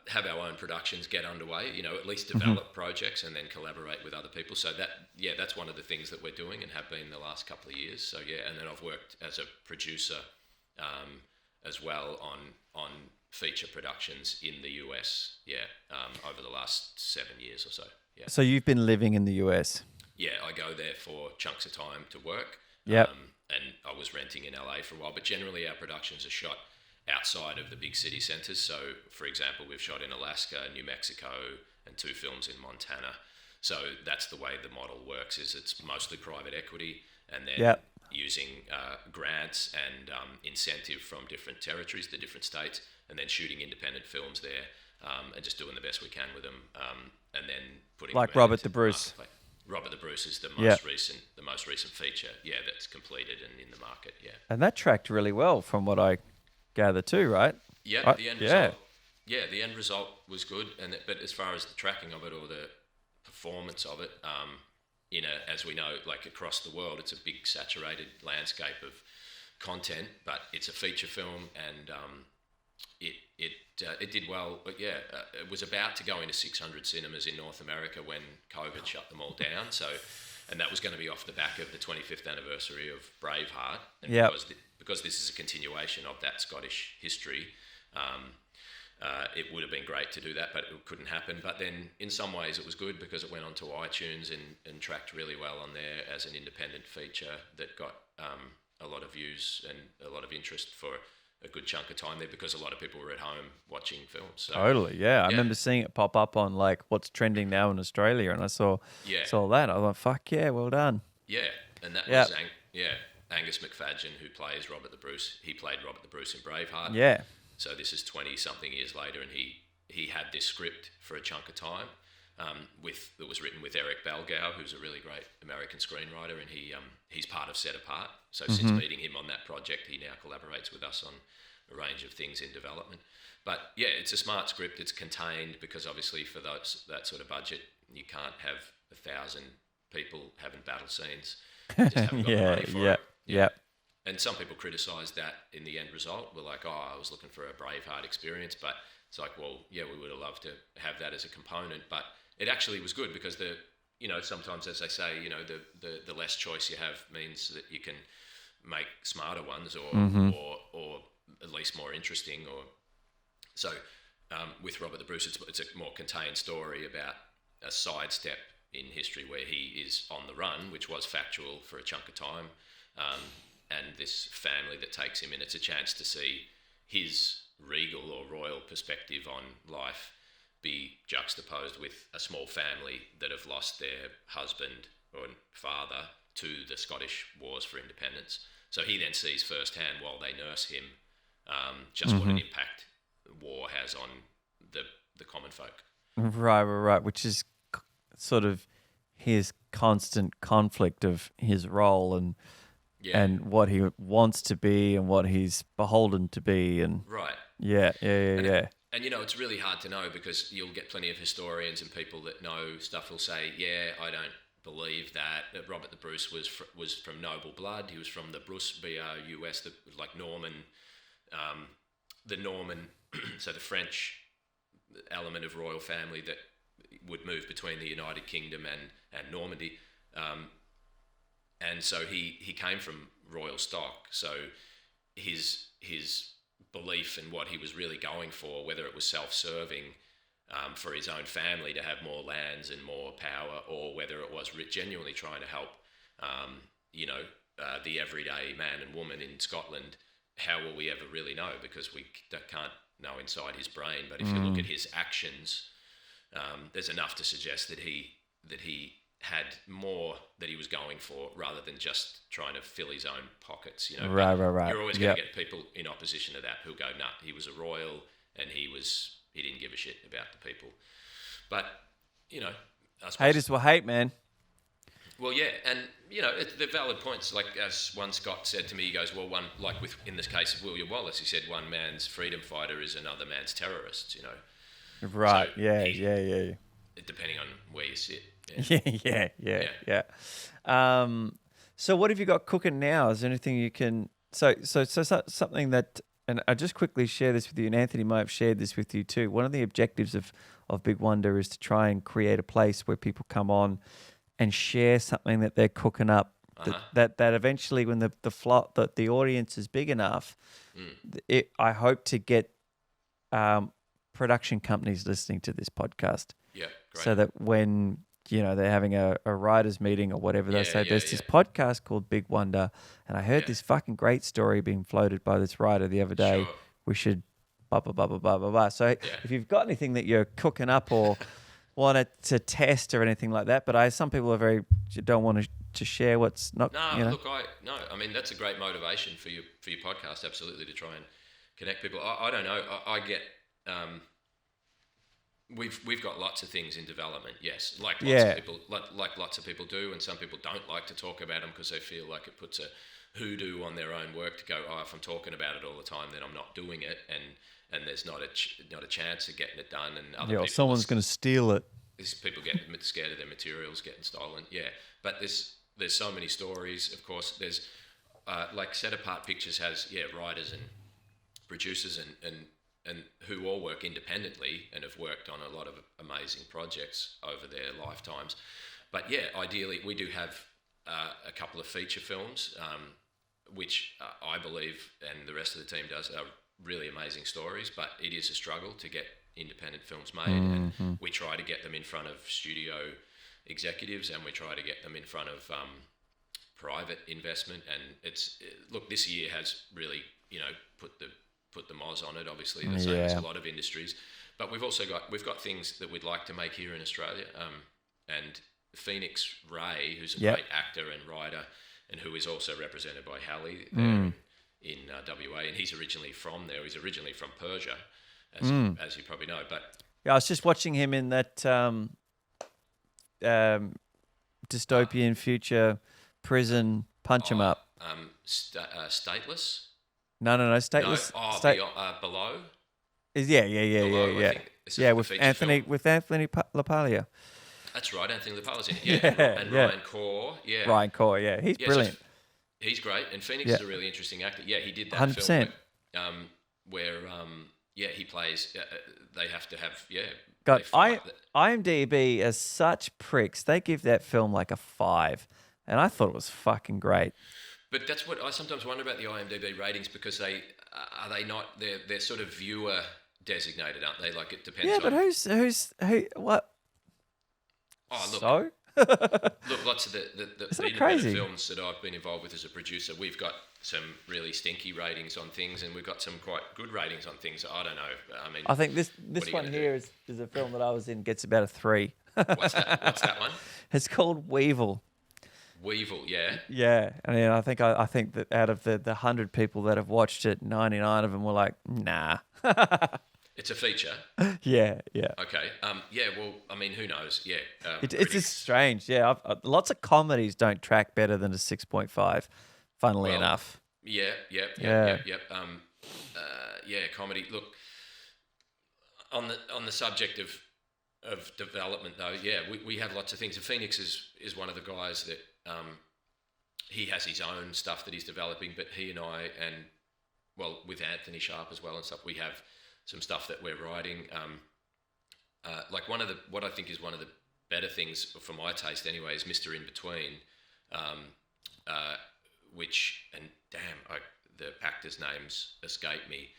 have our own productions get underway. At least develop projects and then collaborate with other people. So that's one of the things that we're doing and have been the last couple of years. So and then I've worked as a producer as well on feature productions in the US. Over the last 7 years or so. Yeah. So you've been living in the US? Yeah, I go there for chunks of time to work. Yep. And I was renting in LA for a while, but generally our productions are shot outside of the big city centres. So, for example, we've shot in Alaska, New Mexico, and 2 films in Montana. So that's the way the model works, is it's mostly private equity and then using grants and incentive from different territories, the different states, and then shooting independent films there. And just doing the best we can with them, and then putting like them Robert the Bruce. Robert the Bruce is the most recent feature, that's completed and in the market, And that tracked really well, from what I gather too, right? Yeah, the end result. Yeah, the end result was good, but as far as the tracking of it or the performance of it. As we know, like across the world, it's a big saturated landscape of content, but it's a feature film, and it did well. But yeah, it was about to go into 600 cinemas in North America when COVID shut them all down. So, and that was going to be off the back of the 25th anniversary of Braveheart, and because this is a continuation of that Scottish history. It would have been great to do that, but it couldn't happen. But then in some ways it was good because it went onto iTunes and tracked really well on there as an independent feature that got a lot of views and a lot of interest for a good chunk of time there, because a lot of people were at home watching films. So, totally, yeah. I remember seeing it pop up on like what's trending now in Australia, and I saw that. I was like, fuck yeah, well done. Yeah, and that was Angus McFadden, who plays Robert the Bruce. He played Robert the Bruce in Braveheart. Yeah. So this is 20-something years later, and he had this script for a chunk of time that was written with Eric Balgow, who's a really great American screenwriter, and he's part of Set Apart. So since meeting him on that project, he now collaborates with us on a range of things in development. But yeah, it's a smart script. It's contained because obviously for that sort of budget, you can't have 1,000 people having battle scenes. You just haven't got the money for it. Yeah. And some people criticised that in the end result. We're like, I was looking for a Braveheart experience, but it's like, well, yeah, we would have loved to have that as a component, but it actually was good because sometimes, as they say, the less choice you have means that you can make smarter ones or at least more interesting. With Robert the Bruce, it's a more contained story about a sidestep in history where he is on the run, which was factual for a chunk of time. And this family that takes him in, it's a chance to see his regal or royal perspective on life be juxtaposed with a small family that have lost their husband or father to the Scottish wars for independence. So he then sees firsthand while they nurse him just what an impact war has on the common folk. Right, which is sort of his constant conflict of his role and what he wants to be and what he's beholden to be. And right. Yeah. And it's really hard to know because you'll get plenty of historians and people that know stuff will say, I don't believe that Robert the Bruce was from noble blood. He was from the Bruce, B-R-U-S, like Norman, the Norman, so the French element of royal family that would move between the United Kingdom and Normandy. And so he came from royal stock. So his belief in what he was really going for, whether it was self-serving for his own family to have more lands and more power, or whether it was genuinely trying to help, the everyday man and woman in Scotland, how will we ever really know? Because we can't know inside his brain. But if you look at his actions, there's enough to suggest that he had more that he was going for rather than just trying to fill his own pockets. Right. You're always going to get people in opposition to that who'll go, nah, he was a royal and he didn't give a shit about the people. But, I suppose, haters will hate, man. Well, yeah, and they're valid points. Like as one Scot said to me, he goes, "Well, in this case of William Wallace, he said one man's freedom fighter is another man's terrorist." Right? So yeah. Depending on where you sit. Yeah. So what have you got cooking now? Is there anything you can? So something that, and I just quickly share this with you, and Anthony might have shared this with you too. One of the objectives of Big Wonder is to try and create a place where people come on and share something that they're cooking up. That eventually, when the audience is big enough, I hope to get production companies listening to this podcast. Yeah, great. So that when they're having a writers meeting or whatever, they say there's this podcast called Big Wonder, and I heard this fucking great story being floated by this writer the other day. Sure. We should blah blah blah blah blah blah blah. So if you've got anything that you're cooking up or wanted to test or anything like that, but some people are don't want to share what's not. Look, I mean that's a great motivation for your podcast. Absolutely, to try and connect people. I don't know. I get. We've got lots of things in development, yes, like lots of people do, and some people don't like to talk about them because they feel like it puts a hoodoo on their own work to go, if I'm talking about it all the time, then I'm not doing it, and there's not a chance of getting it done, and other people someone's going to steal it. people get scared of their materials getting stolen. Yeah, but there's so many stories. Of course, there's like Set Apart Pictures has writers and producers and who all work independently and have worked on a lot of amazing projects over their lifetimes. But yeah, ideally we do have a couple of feature films, which I believe, and the rest of the team does, are really amazing stories, but it is a struggle to get independent films made, and we try to get them in front of studio executives, and we try to get them in front of private investment. And look, this year has really, put the moz on it, obviously, the same as a lot of industries. But we've got things that we'd like to make here in Australia. And Phoenix Ray, who's a great actor and writer, and who is also represented by Hallie there in WA, and he's originally from there. He's originally from Persia, as you probably know. But I was just watching him in that dystopian future prison Punch 'em Up. Stateless. No, Stateless. Below. Yeah, with Anthony LaPaglia. That's right, Anthony LaPaglia in it. And Ryan Corr. Yeah, Ryan Corr. Yeah, he's brilliant. So he's great, and Phoenix is a really interesting actor. Yeah, he did that 100%. film where he plays. They have to have God, IMDb as such pricks. They give that film like a 5, and I thought it was fucking great. But that's what I sometimes wonder about the IMDb ratings, because they're sort of viewer designated, aren't they? Like, it depends. Yeah, but who? What? Oh, look. So? Look, lots of the independent crazy? films that I've been involved with as a producer, we've got some really stinky ratings on things, and we've got some quite good ratings on things. I don't know. I think this one here is a film that I was in, gets about a 3. What's that one? It's called Weevil. Weevil, yeah. Yeah, I mean, I think that out of the 100 people that have watched it, 99 of them were like, nah. It's a feature. Yeah. Okay. Well, I mean, who knows? Yeah. It's just strange. Yeah. Lots of comedies don't track better than a 6.5. Funnily enough. Yeah. Comedy. Look, on the subject of development, though, we have lots of things. And Phoenix is one of the guys that he has his own stuff that he's developing, but he and I, and with Anthony Sharp as well and stuff, we have some stuff that we're writing. Like what I think is one of the better things for my taste anyway is Mr. In Between, which, and damn, the actor's names escape me,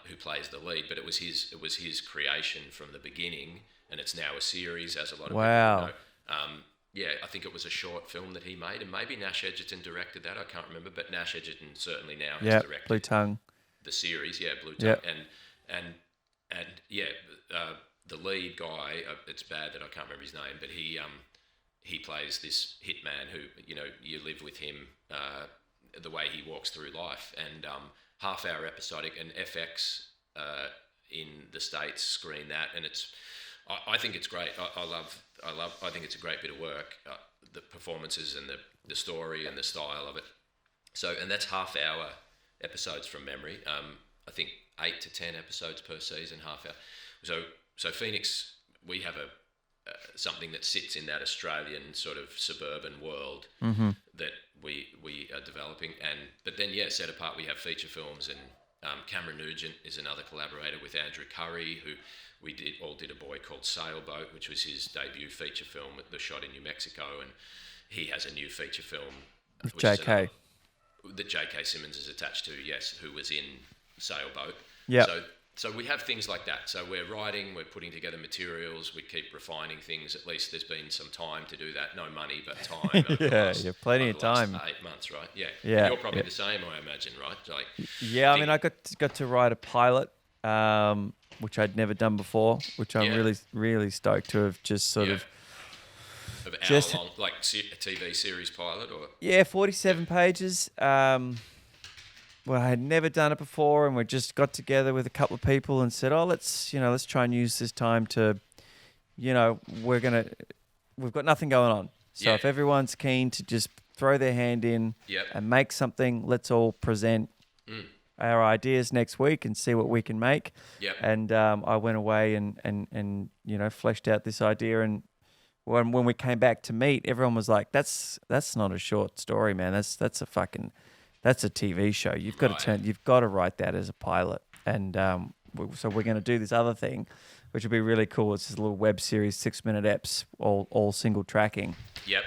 who plays the lead, but it was his creation from the beginning, and it's now a series, as a lot of people know. I think it was a short film that he made, and maybe Nash Edgerton directed that. I can't remember, but Nash Edgerton certainly now has directed Blue Tongue. The series, Blue Tongue, and the lead guy. It's bad that I can't remember his name, but he plays this hitman who you live with him the way he walks through life, and half-hour episodic, and FX in the States screen that, and I think it's great. I think it's a great bit of work. The performances and the story and the style of it. So, and that's half-hour episodes from memory. I think 8 to 10 episodes per season, half hour. So Phoenix, we have something that sits in that Australian sort of suburban world that we are developing. But then, Set Apart, we have feature films, and Cameron Nugent is another collaborator with Andrew Curry, who we did A Boy Called Sailboat, which was his debut feature film that was shot in New Mexico, and he has a new feature film with JK. That J.K. Simmonds is attached to, who was in Sailboat. Yeah. So we have things like that. So we're writing, we're putting together materials, we keep refining things. At least there's been some time to do that. No money, but time. Yeah, plenty of time. 8 months, right? Yeah. Yeah. You're probably the same, I imagine, right? I mean, I got to write a pilot, which I'd never done before, which I'm really, really stoked to have just sort of hour long, like a TV series pilot, or 47 pages. Well, I had never done it before, and we just got together with a couple of people and said, let's try and use this time to, we've got nothing going on. So if everyone's keen to just throw their hand in and make something, let's all present. our ideas next week and see what we can make. Yep. And I went away and fleshed out this idea. And when we came back to meet, everyone was like, "That's not a short story, man. That's a TV show. You've got to write that as a pilot." And so we're going to do this other thing, which will be really cool. It's this little web series, 6-minute eps, all single tracking. Yep.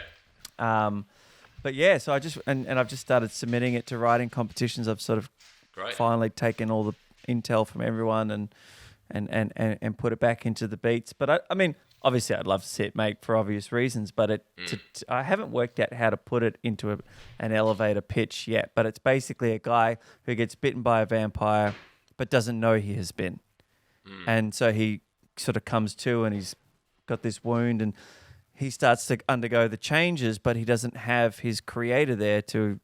But yeah, so I've just started submitting it to writing competitions. I've sort of finally taken all the intel from everyone and put it back into the beats. But I mean, obviously I'd love to see it make for obvious reasons, but I haven't worked out how to put it into an elevator pitch yet. But it's basically a guy who gets bitten by a vampire but doesn't know he has been. And so he sort of comes to and he's got this wound and he starts to undergo the changes, but he doesn't have his creator there to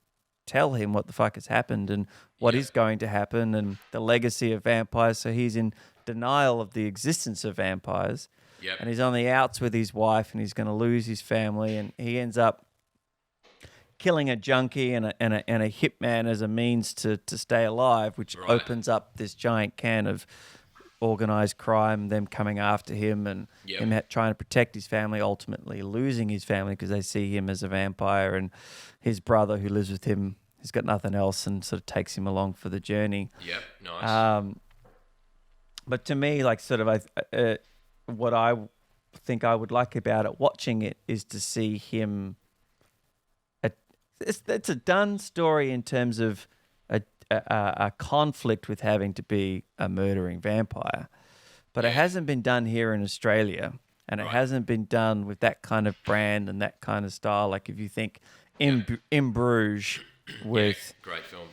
tell him what the fuck has happened and what is going to happen and the legacy of vampires. So he's in denial of the existence of vampires. Yep. And he's on the outs with his wife and he's going to lose his family. And he ends up killing a junkie and a hitman as a means to stay alive, which opens up this giant can of organized crime, them coming after him and him trying to protect his family, ultimately losing his family because they see him as a vampire, and his brother who lives with him has got nothing else and sort of takes him along for the journey. Yep, nice. But to me, like sort of what I think I would like about it, watching it, is to see him. It's a done story in terms of a conflict with having to be a murdering vampire, but it hasn't been done here in Australia, and it hasn't been done with that kind of brand and that kind of style. Like if you think in Bruges with great film,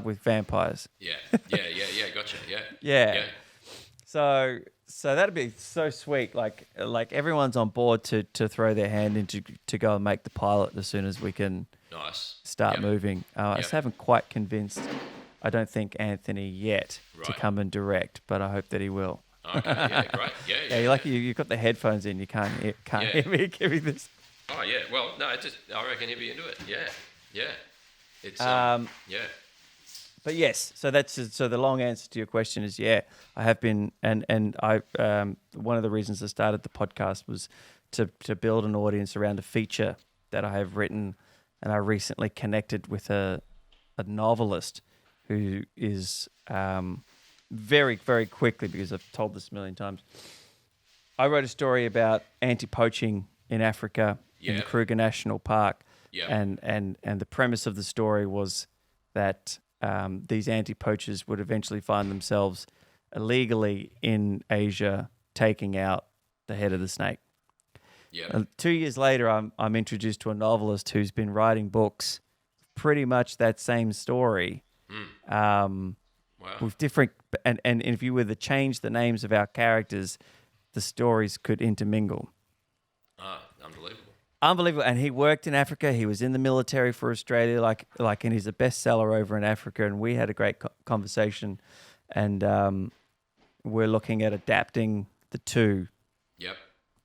with vampires, gotcha, yeah. So that'd be so sweet. Like everyone's on board to throw their hand in to go and make the pilot as soon as we can. Nice. Start moving. I just haven't quite convinced, I don't think, Anthony yet to come and direct, but I hope that he will. Okay, yeah, great. Yeah. You've got the headphones in. You can't hear me giving this. Oh yeah. Well, no, I reckon he'll be into it. Yeah. It's But yes, so the long answer to your question is I have been, and I one of the reasons I started the podcast was to build an audience around a feature that I have written. And I recently connected with a novelist who is very, very quickly, because I've told this a million times, I wrote a story about anti-poaching in Africa in the Kruger National Park. And the premise of the story was that these anti-poachers would eventually find themselves illegally in Asia taking out the head of the snake. 2 years later, I'm introduced to a novelist who's been writing books, pretty much that same story, with different. And if you were to change the names of our characters, the stories could intermingle. Unbelievable. And he worked in Africa. He was in the military for Australia, and he's a bestseller over in Africa. And we had a great conversation, and we're looking at adapting the two.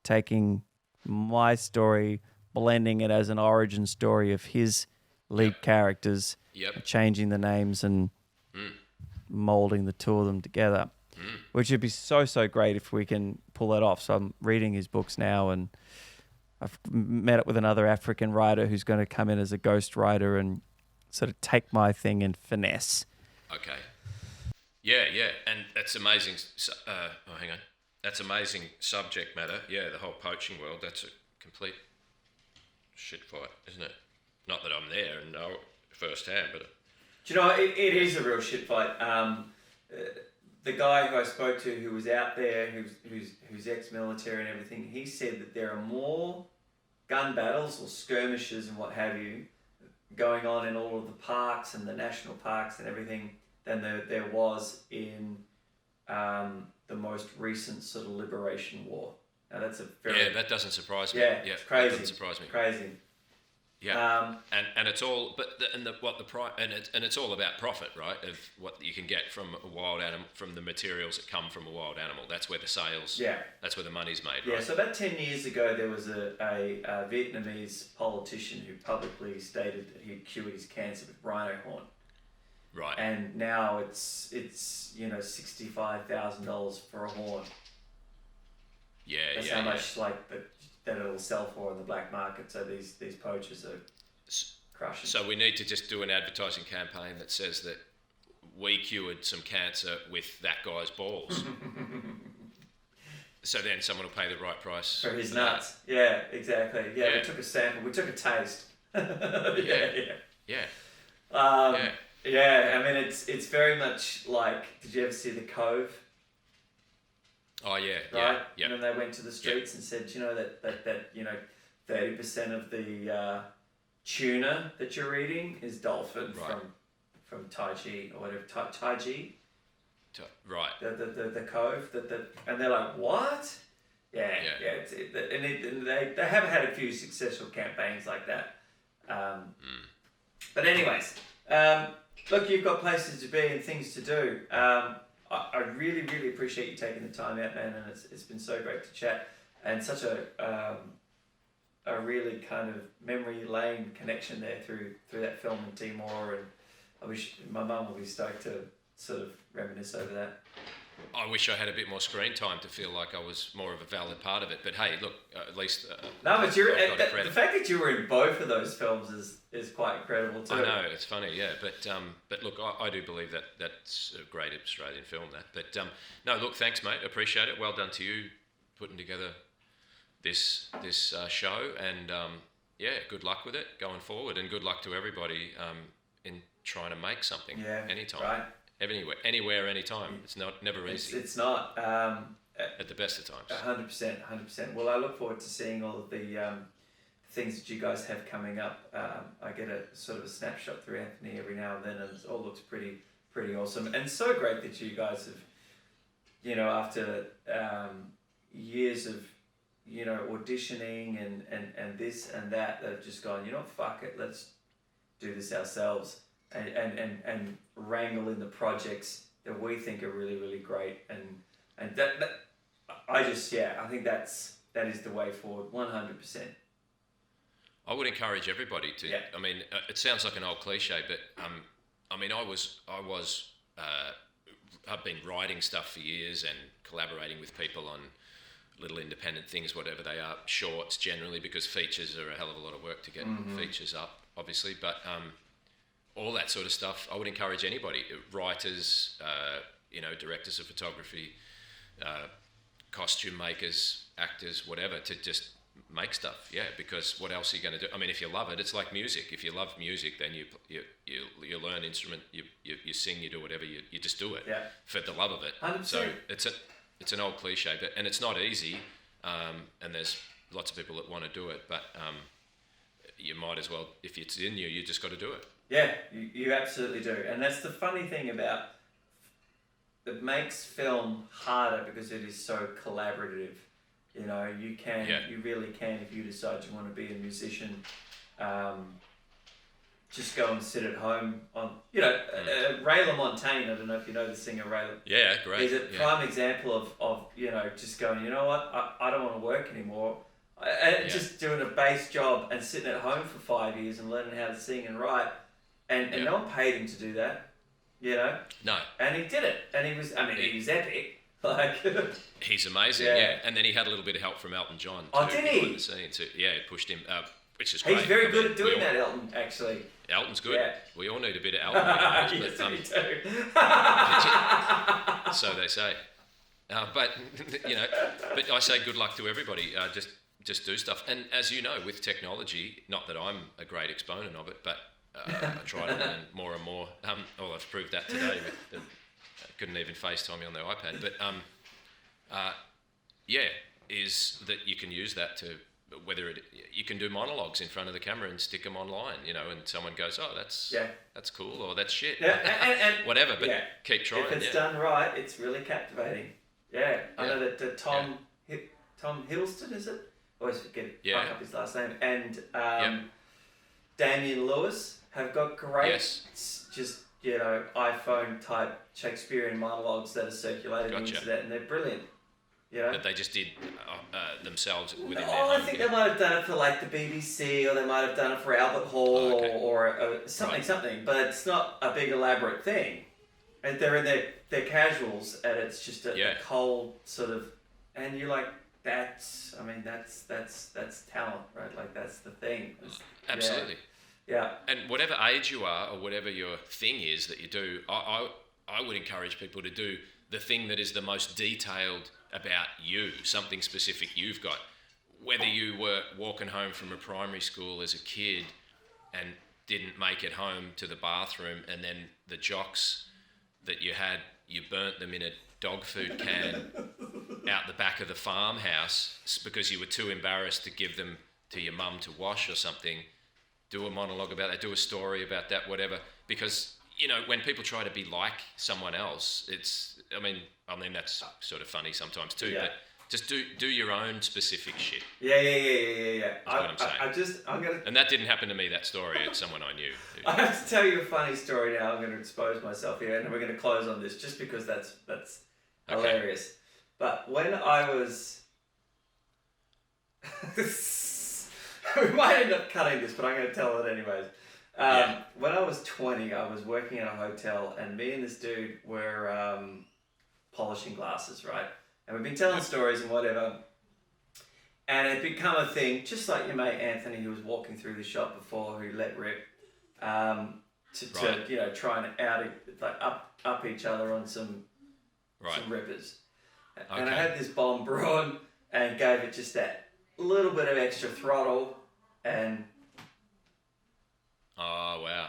Taking my story, blending it as an origin story of his lead characters, changing the names and molding the two of them together, which would be so great if we can pull that off. So I'm reading his books now, and I've met up with another African writer who's going to come in as a ghost writer and sort of take my thing and finesse. Okay. Yeah, and that's amazing. Hang on. That's amazing subject matter. Yeah, the whole poaching world, that's a complete shit fight, isn't it? Not that I'm there and know firsthand, but... Do you know, it is a real shit fight. The guy who I spoke to who was out there, who's ex-military and everything, he said that there are more gun battles or skirmishes and what have you going on in all of the parks and the national parks and everything than there was in... the most recent sort of liberation war. Now that's a very... that doesn't surprise me. Yeah, it's crazy. That doesn't surprise me. Crazy. Yeah, and it's all, it's all about profit, right? Of what you can get from a wild animal, from the materials that come from a wild animal. That's where the sales. Yeah. That's where the money's made. Yeah. Right? So about 10 years ago, there was a Vietnamese politician who publicly stated that he'd cured his cancer with rhino horn. Right. And now it's $65,000 for a horn. Yeah, That's how much that it'll sell for in the black market. So these poachers are crushing. So we need to just do an advertising campaign that says that we cured some cancer with that guy's balls. So then someone will pay the right price for his nuts. That. Yeah, exactly. Yeah, we took a sample. We took a taste. Yeah. I mean, it's very much like. Did you ever see The Cove? Oh yeah. Right. Yeah. And then they went to the streets and said, 30% of the tuna that you're eating is dolphin from Taiji or whatever. Taiji. Right. The cove. And they're like, what? Yeah. And they have had a few successful campaigns like that. But anyways, look, you've got places to be and things to do. I really, really appreciate you taking the time out, man, and it's been so great to chat and such a really kind of memory lane connection there through that film in Timor, and I wish my mum will be stoked to sort of reminisce over that. I wish I had a bit more screen time to feel like I was more of a valid part of it. But hey, look, at least no, but the fact that you were in both of those films is quite incredible too. I know, it's funny, yeah. But look, I do believe that's a great Australian film. But no, look, thanks, mate. Appreciate it. Well done to you putting together this show, and good luck with it going forward, and good luck to everybody in trying to make something anytime. Right. Anywhere, anytime. It's never easy. It's not. At the best of times. 100%. Well, I look forward to seeing all of the things that you guys have coming up. I get a sort of a snapshot through Anthony every now and then, and it all looks pretty awesome. And so great that you guys have, after years of, auditioning and this and that, they've just gone, fuck it, let's do this ourselves. And wrangle in the projects that we think are really, really great, and that I think that is the way forward, 100%. I would encourage everybody to. Yeah. I mean, it sounds like an old cliche, but I've been writing stuff for years and collaborating with people on little independent things, whatever they are, shorts generally, because features are a hell of a lot of work to get features up, obviously, but. All that sort of stuff, I would encourage anybody, writers, directors of photography, costume makers, actors, whatever, to just make stuff. Yeah, because what else are you going to do? I mean, if you love it, it's like music. If you love music, then you learn instrument, you sing, you do whatever, you just do it for the love of it. 100%. So it's an old cliche, and it's not easy, and there's lots of people that want to do it, but you might as well, if it's in you, you just got to do it. Yeah, you absolutely do. And that's the funny thing about, it makes film harder because it is so collaborative. You really can, if you decide you want to be a musician, just go and sit at home on, Ray LaMontagne, I don't know if you know the singer Ray. Yeah, great. He's a prime example of just going, you know what, I don't want to work anymore. Just doing a bass job and sitting at home for 5 years and learning how to sing and write. And no one paid him to do that, No. And he did it. And he was epic. He's amazing, yeah. And then he had a little bit of help from Elton John. Did he? Behind the scenes. So, it pushed him, which is great. He's very good at doing that, Elton, actually. Elton's good. Yeah. We all need a bit of Elton. Yes, we do. So they say. But I say good luck to everybody. Just do stuff. And as you know, with technology, not that I'm a great exponent of it, but I try to learn more and more. I've proved that today. I couldn't even FaceTime me on the iPad. But is that you can use that to, you can do monologues in front of the camera and stick them online, and someone goes, oh, that's cool, or that's shit. Yeah, and whatever, but keep trying. If it's done right, it's really captivating. Yeah, I know that Tom Hiddleston, is it? I always forget fuck up his last name. And Damien Lewis have got great, just iPhone type Shakespearean monologues that are circulated on the internet, and they're brilliant. You know? That they just did themselves within their Oh, I home. think they might have done it for like the BBC, or they might have done it for Albert Hall, or something. But it's not a big elaborate thing. And they're in their casuals, and it's just a cold sort of, and you're like, that's talent, right? Like that's the thing. Absolutely. Yeah. And whatever age you are, or whatever your thing is that you do, I would encourage people to do the thing that is the most detailed about you, something specific you've got. Whether you were walking home from a primary school as a kid and didn't make it home to the bathroom, and then the jocks that you had, you burnt them in a dog food can out the back of the farmhouse because you were too embarrassed to give them to your mum to wash or something. Do a monologue about that, do a story about that, whatever. Because, you know, when people try to be like someone else, I mean that's sort of funny sometimes too, but just do your own specific shit. Yeah. That's what I'm saying. And that didn't happen to me, that story. It's someone I knew. I have to tell you a funny story now. I'm going to expose myself here, and we're going to close on this just because that's hilarious. But when I was... we might end up cutting this, but I'm going to tell it anyways. When I was 20, I was working in a hotel, and me and this dude were polishing glasses, right? And we've been telling stories and whatever. And it had become a thing, just like your mate Anthony, who was walking through the shop before, who let rip, to you know, try and up each other on some rippers. Okay. And I had this bomb brewing and gave it just that little bit of extra throttle, and oh wow.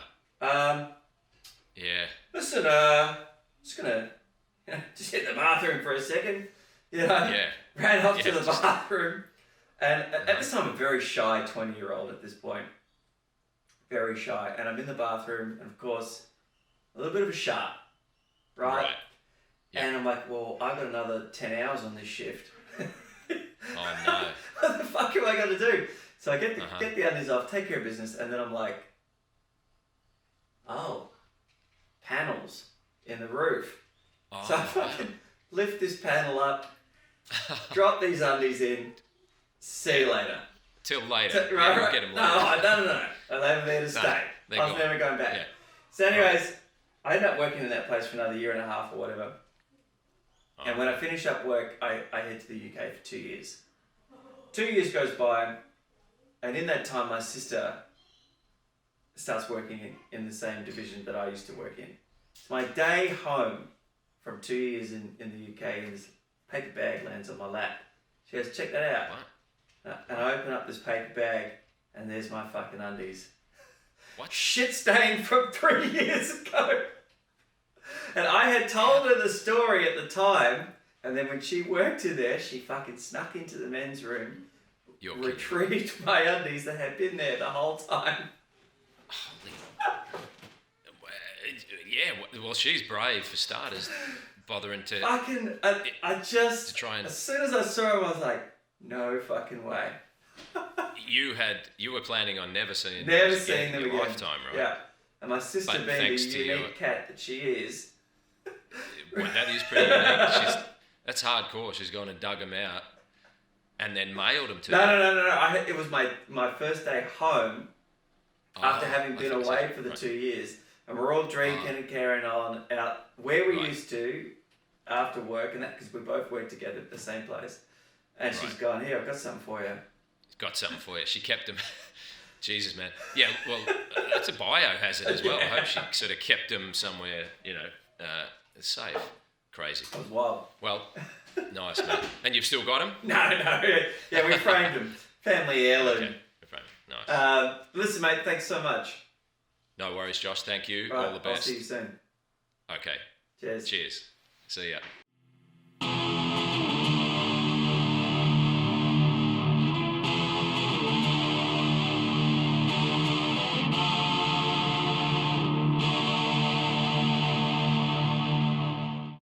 Yeah. Listen, just gonna just hit the bathroom for a second. You know, ran off to the bathroom, and at this time, I'm a very shy 20-year-old at this point. Very shy, and I'm in the bathroom, and of course, a little bit of a sharp, right? Yeah. And I'm like, well, I've got another 10 hours on this shift. Oh no! What the fuck am I going to do? So I get the undies off, take care of business, and then I'm like, oh, panels in the roof. Oh, so I fucking lift this panel up, drop these undies in, see you later. Till later. Right. Get them later. No. They were there to stay. I was never going back. Yeah. So anyways, I ended up working in that place for another year and a half or whatever. Oh. And when I finish up work, I head to the UK for 2 years. 2 years goes by, and in that time, my sister starts working in the same division that I used to work in. So my day home from 2 years in the UK, and this paper bag lands on my lap. She goes, check that out. What? And I open up this paper bag, and there's my fucking undies. What? Shit stain from 3 years ago. And I had told her the story at the time, and then when she worked in there, she fucking snuck into the men's room, retrieved my undies that had been there the whole time. Holy. Yeah, well, she's brave for starters, bothering to... I just... To try and... As soon as I saw him, I was like, no fucking way. You were planning on never seeing them again. Lifetime, right? Yeah. And my sister, being the unique cat that she is... Well, that is pretty unique. That's hardcore. She's gone and dug them out and then mailed them to No. It was my first day home after having been away for the 2 years. And we're all drinking and carrying on out where we used to after work, and that because we both worked together at the same place. And she's gone, here, I've got something for you. Got something for you. She kept them. Jesus, man. Yeah, well, that's a biohazard as well. I hope she sort of kept them somewhere, safe. Crazy. That was wild. Well, nice, mate. And you've still got them? No. Yeah, we framed them. Family heirloom. Okay, we framed them. Nice. Listen, mate, thanks so much. No worries, Josh. Thank you. Right, all the best. I'll see you soon. Okay. Cheers. See ya.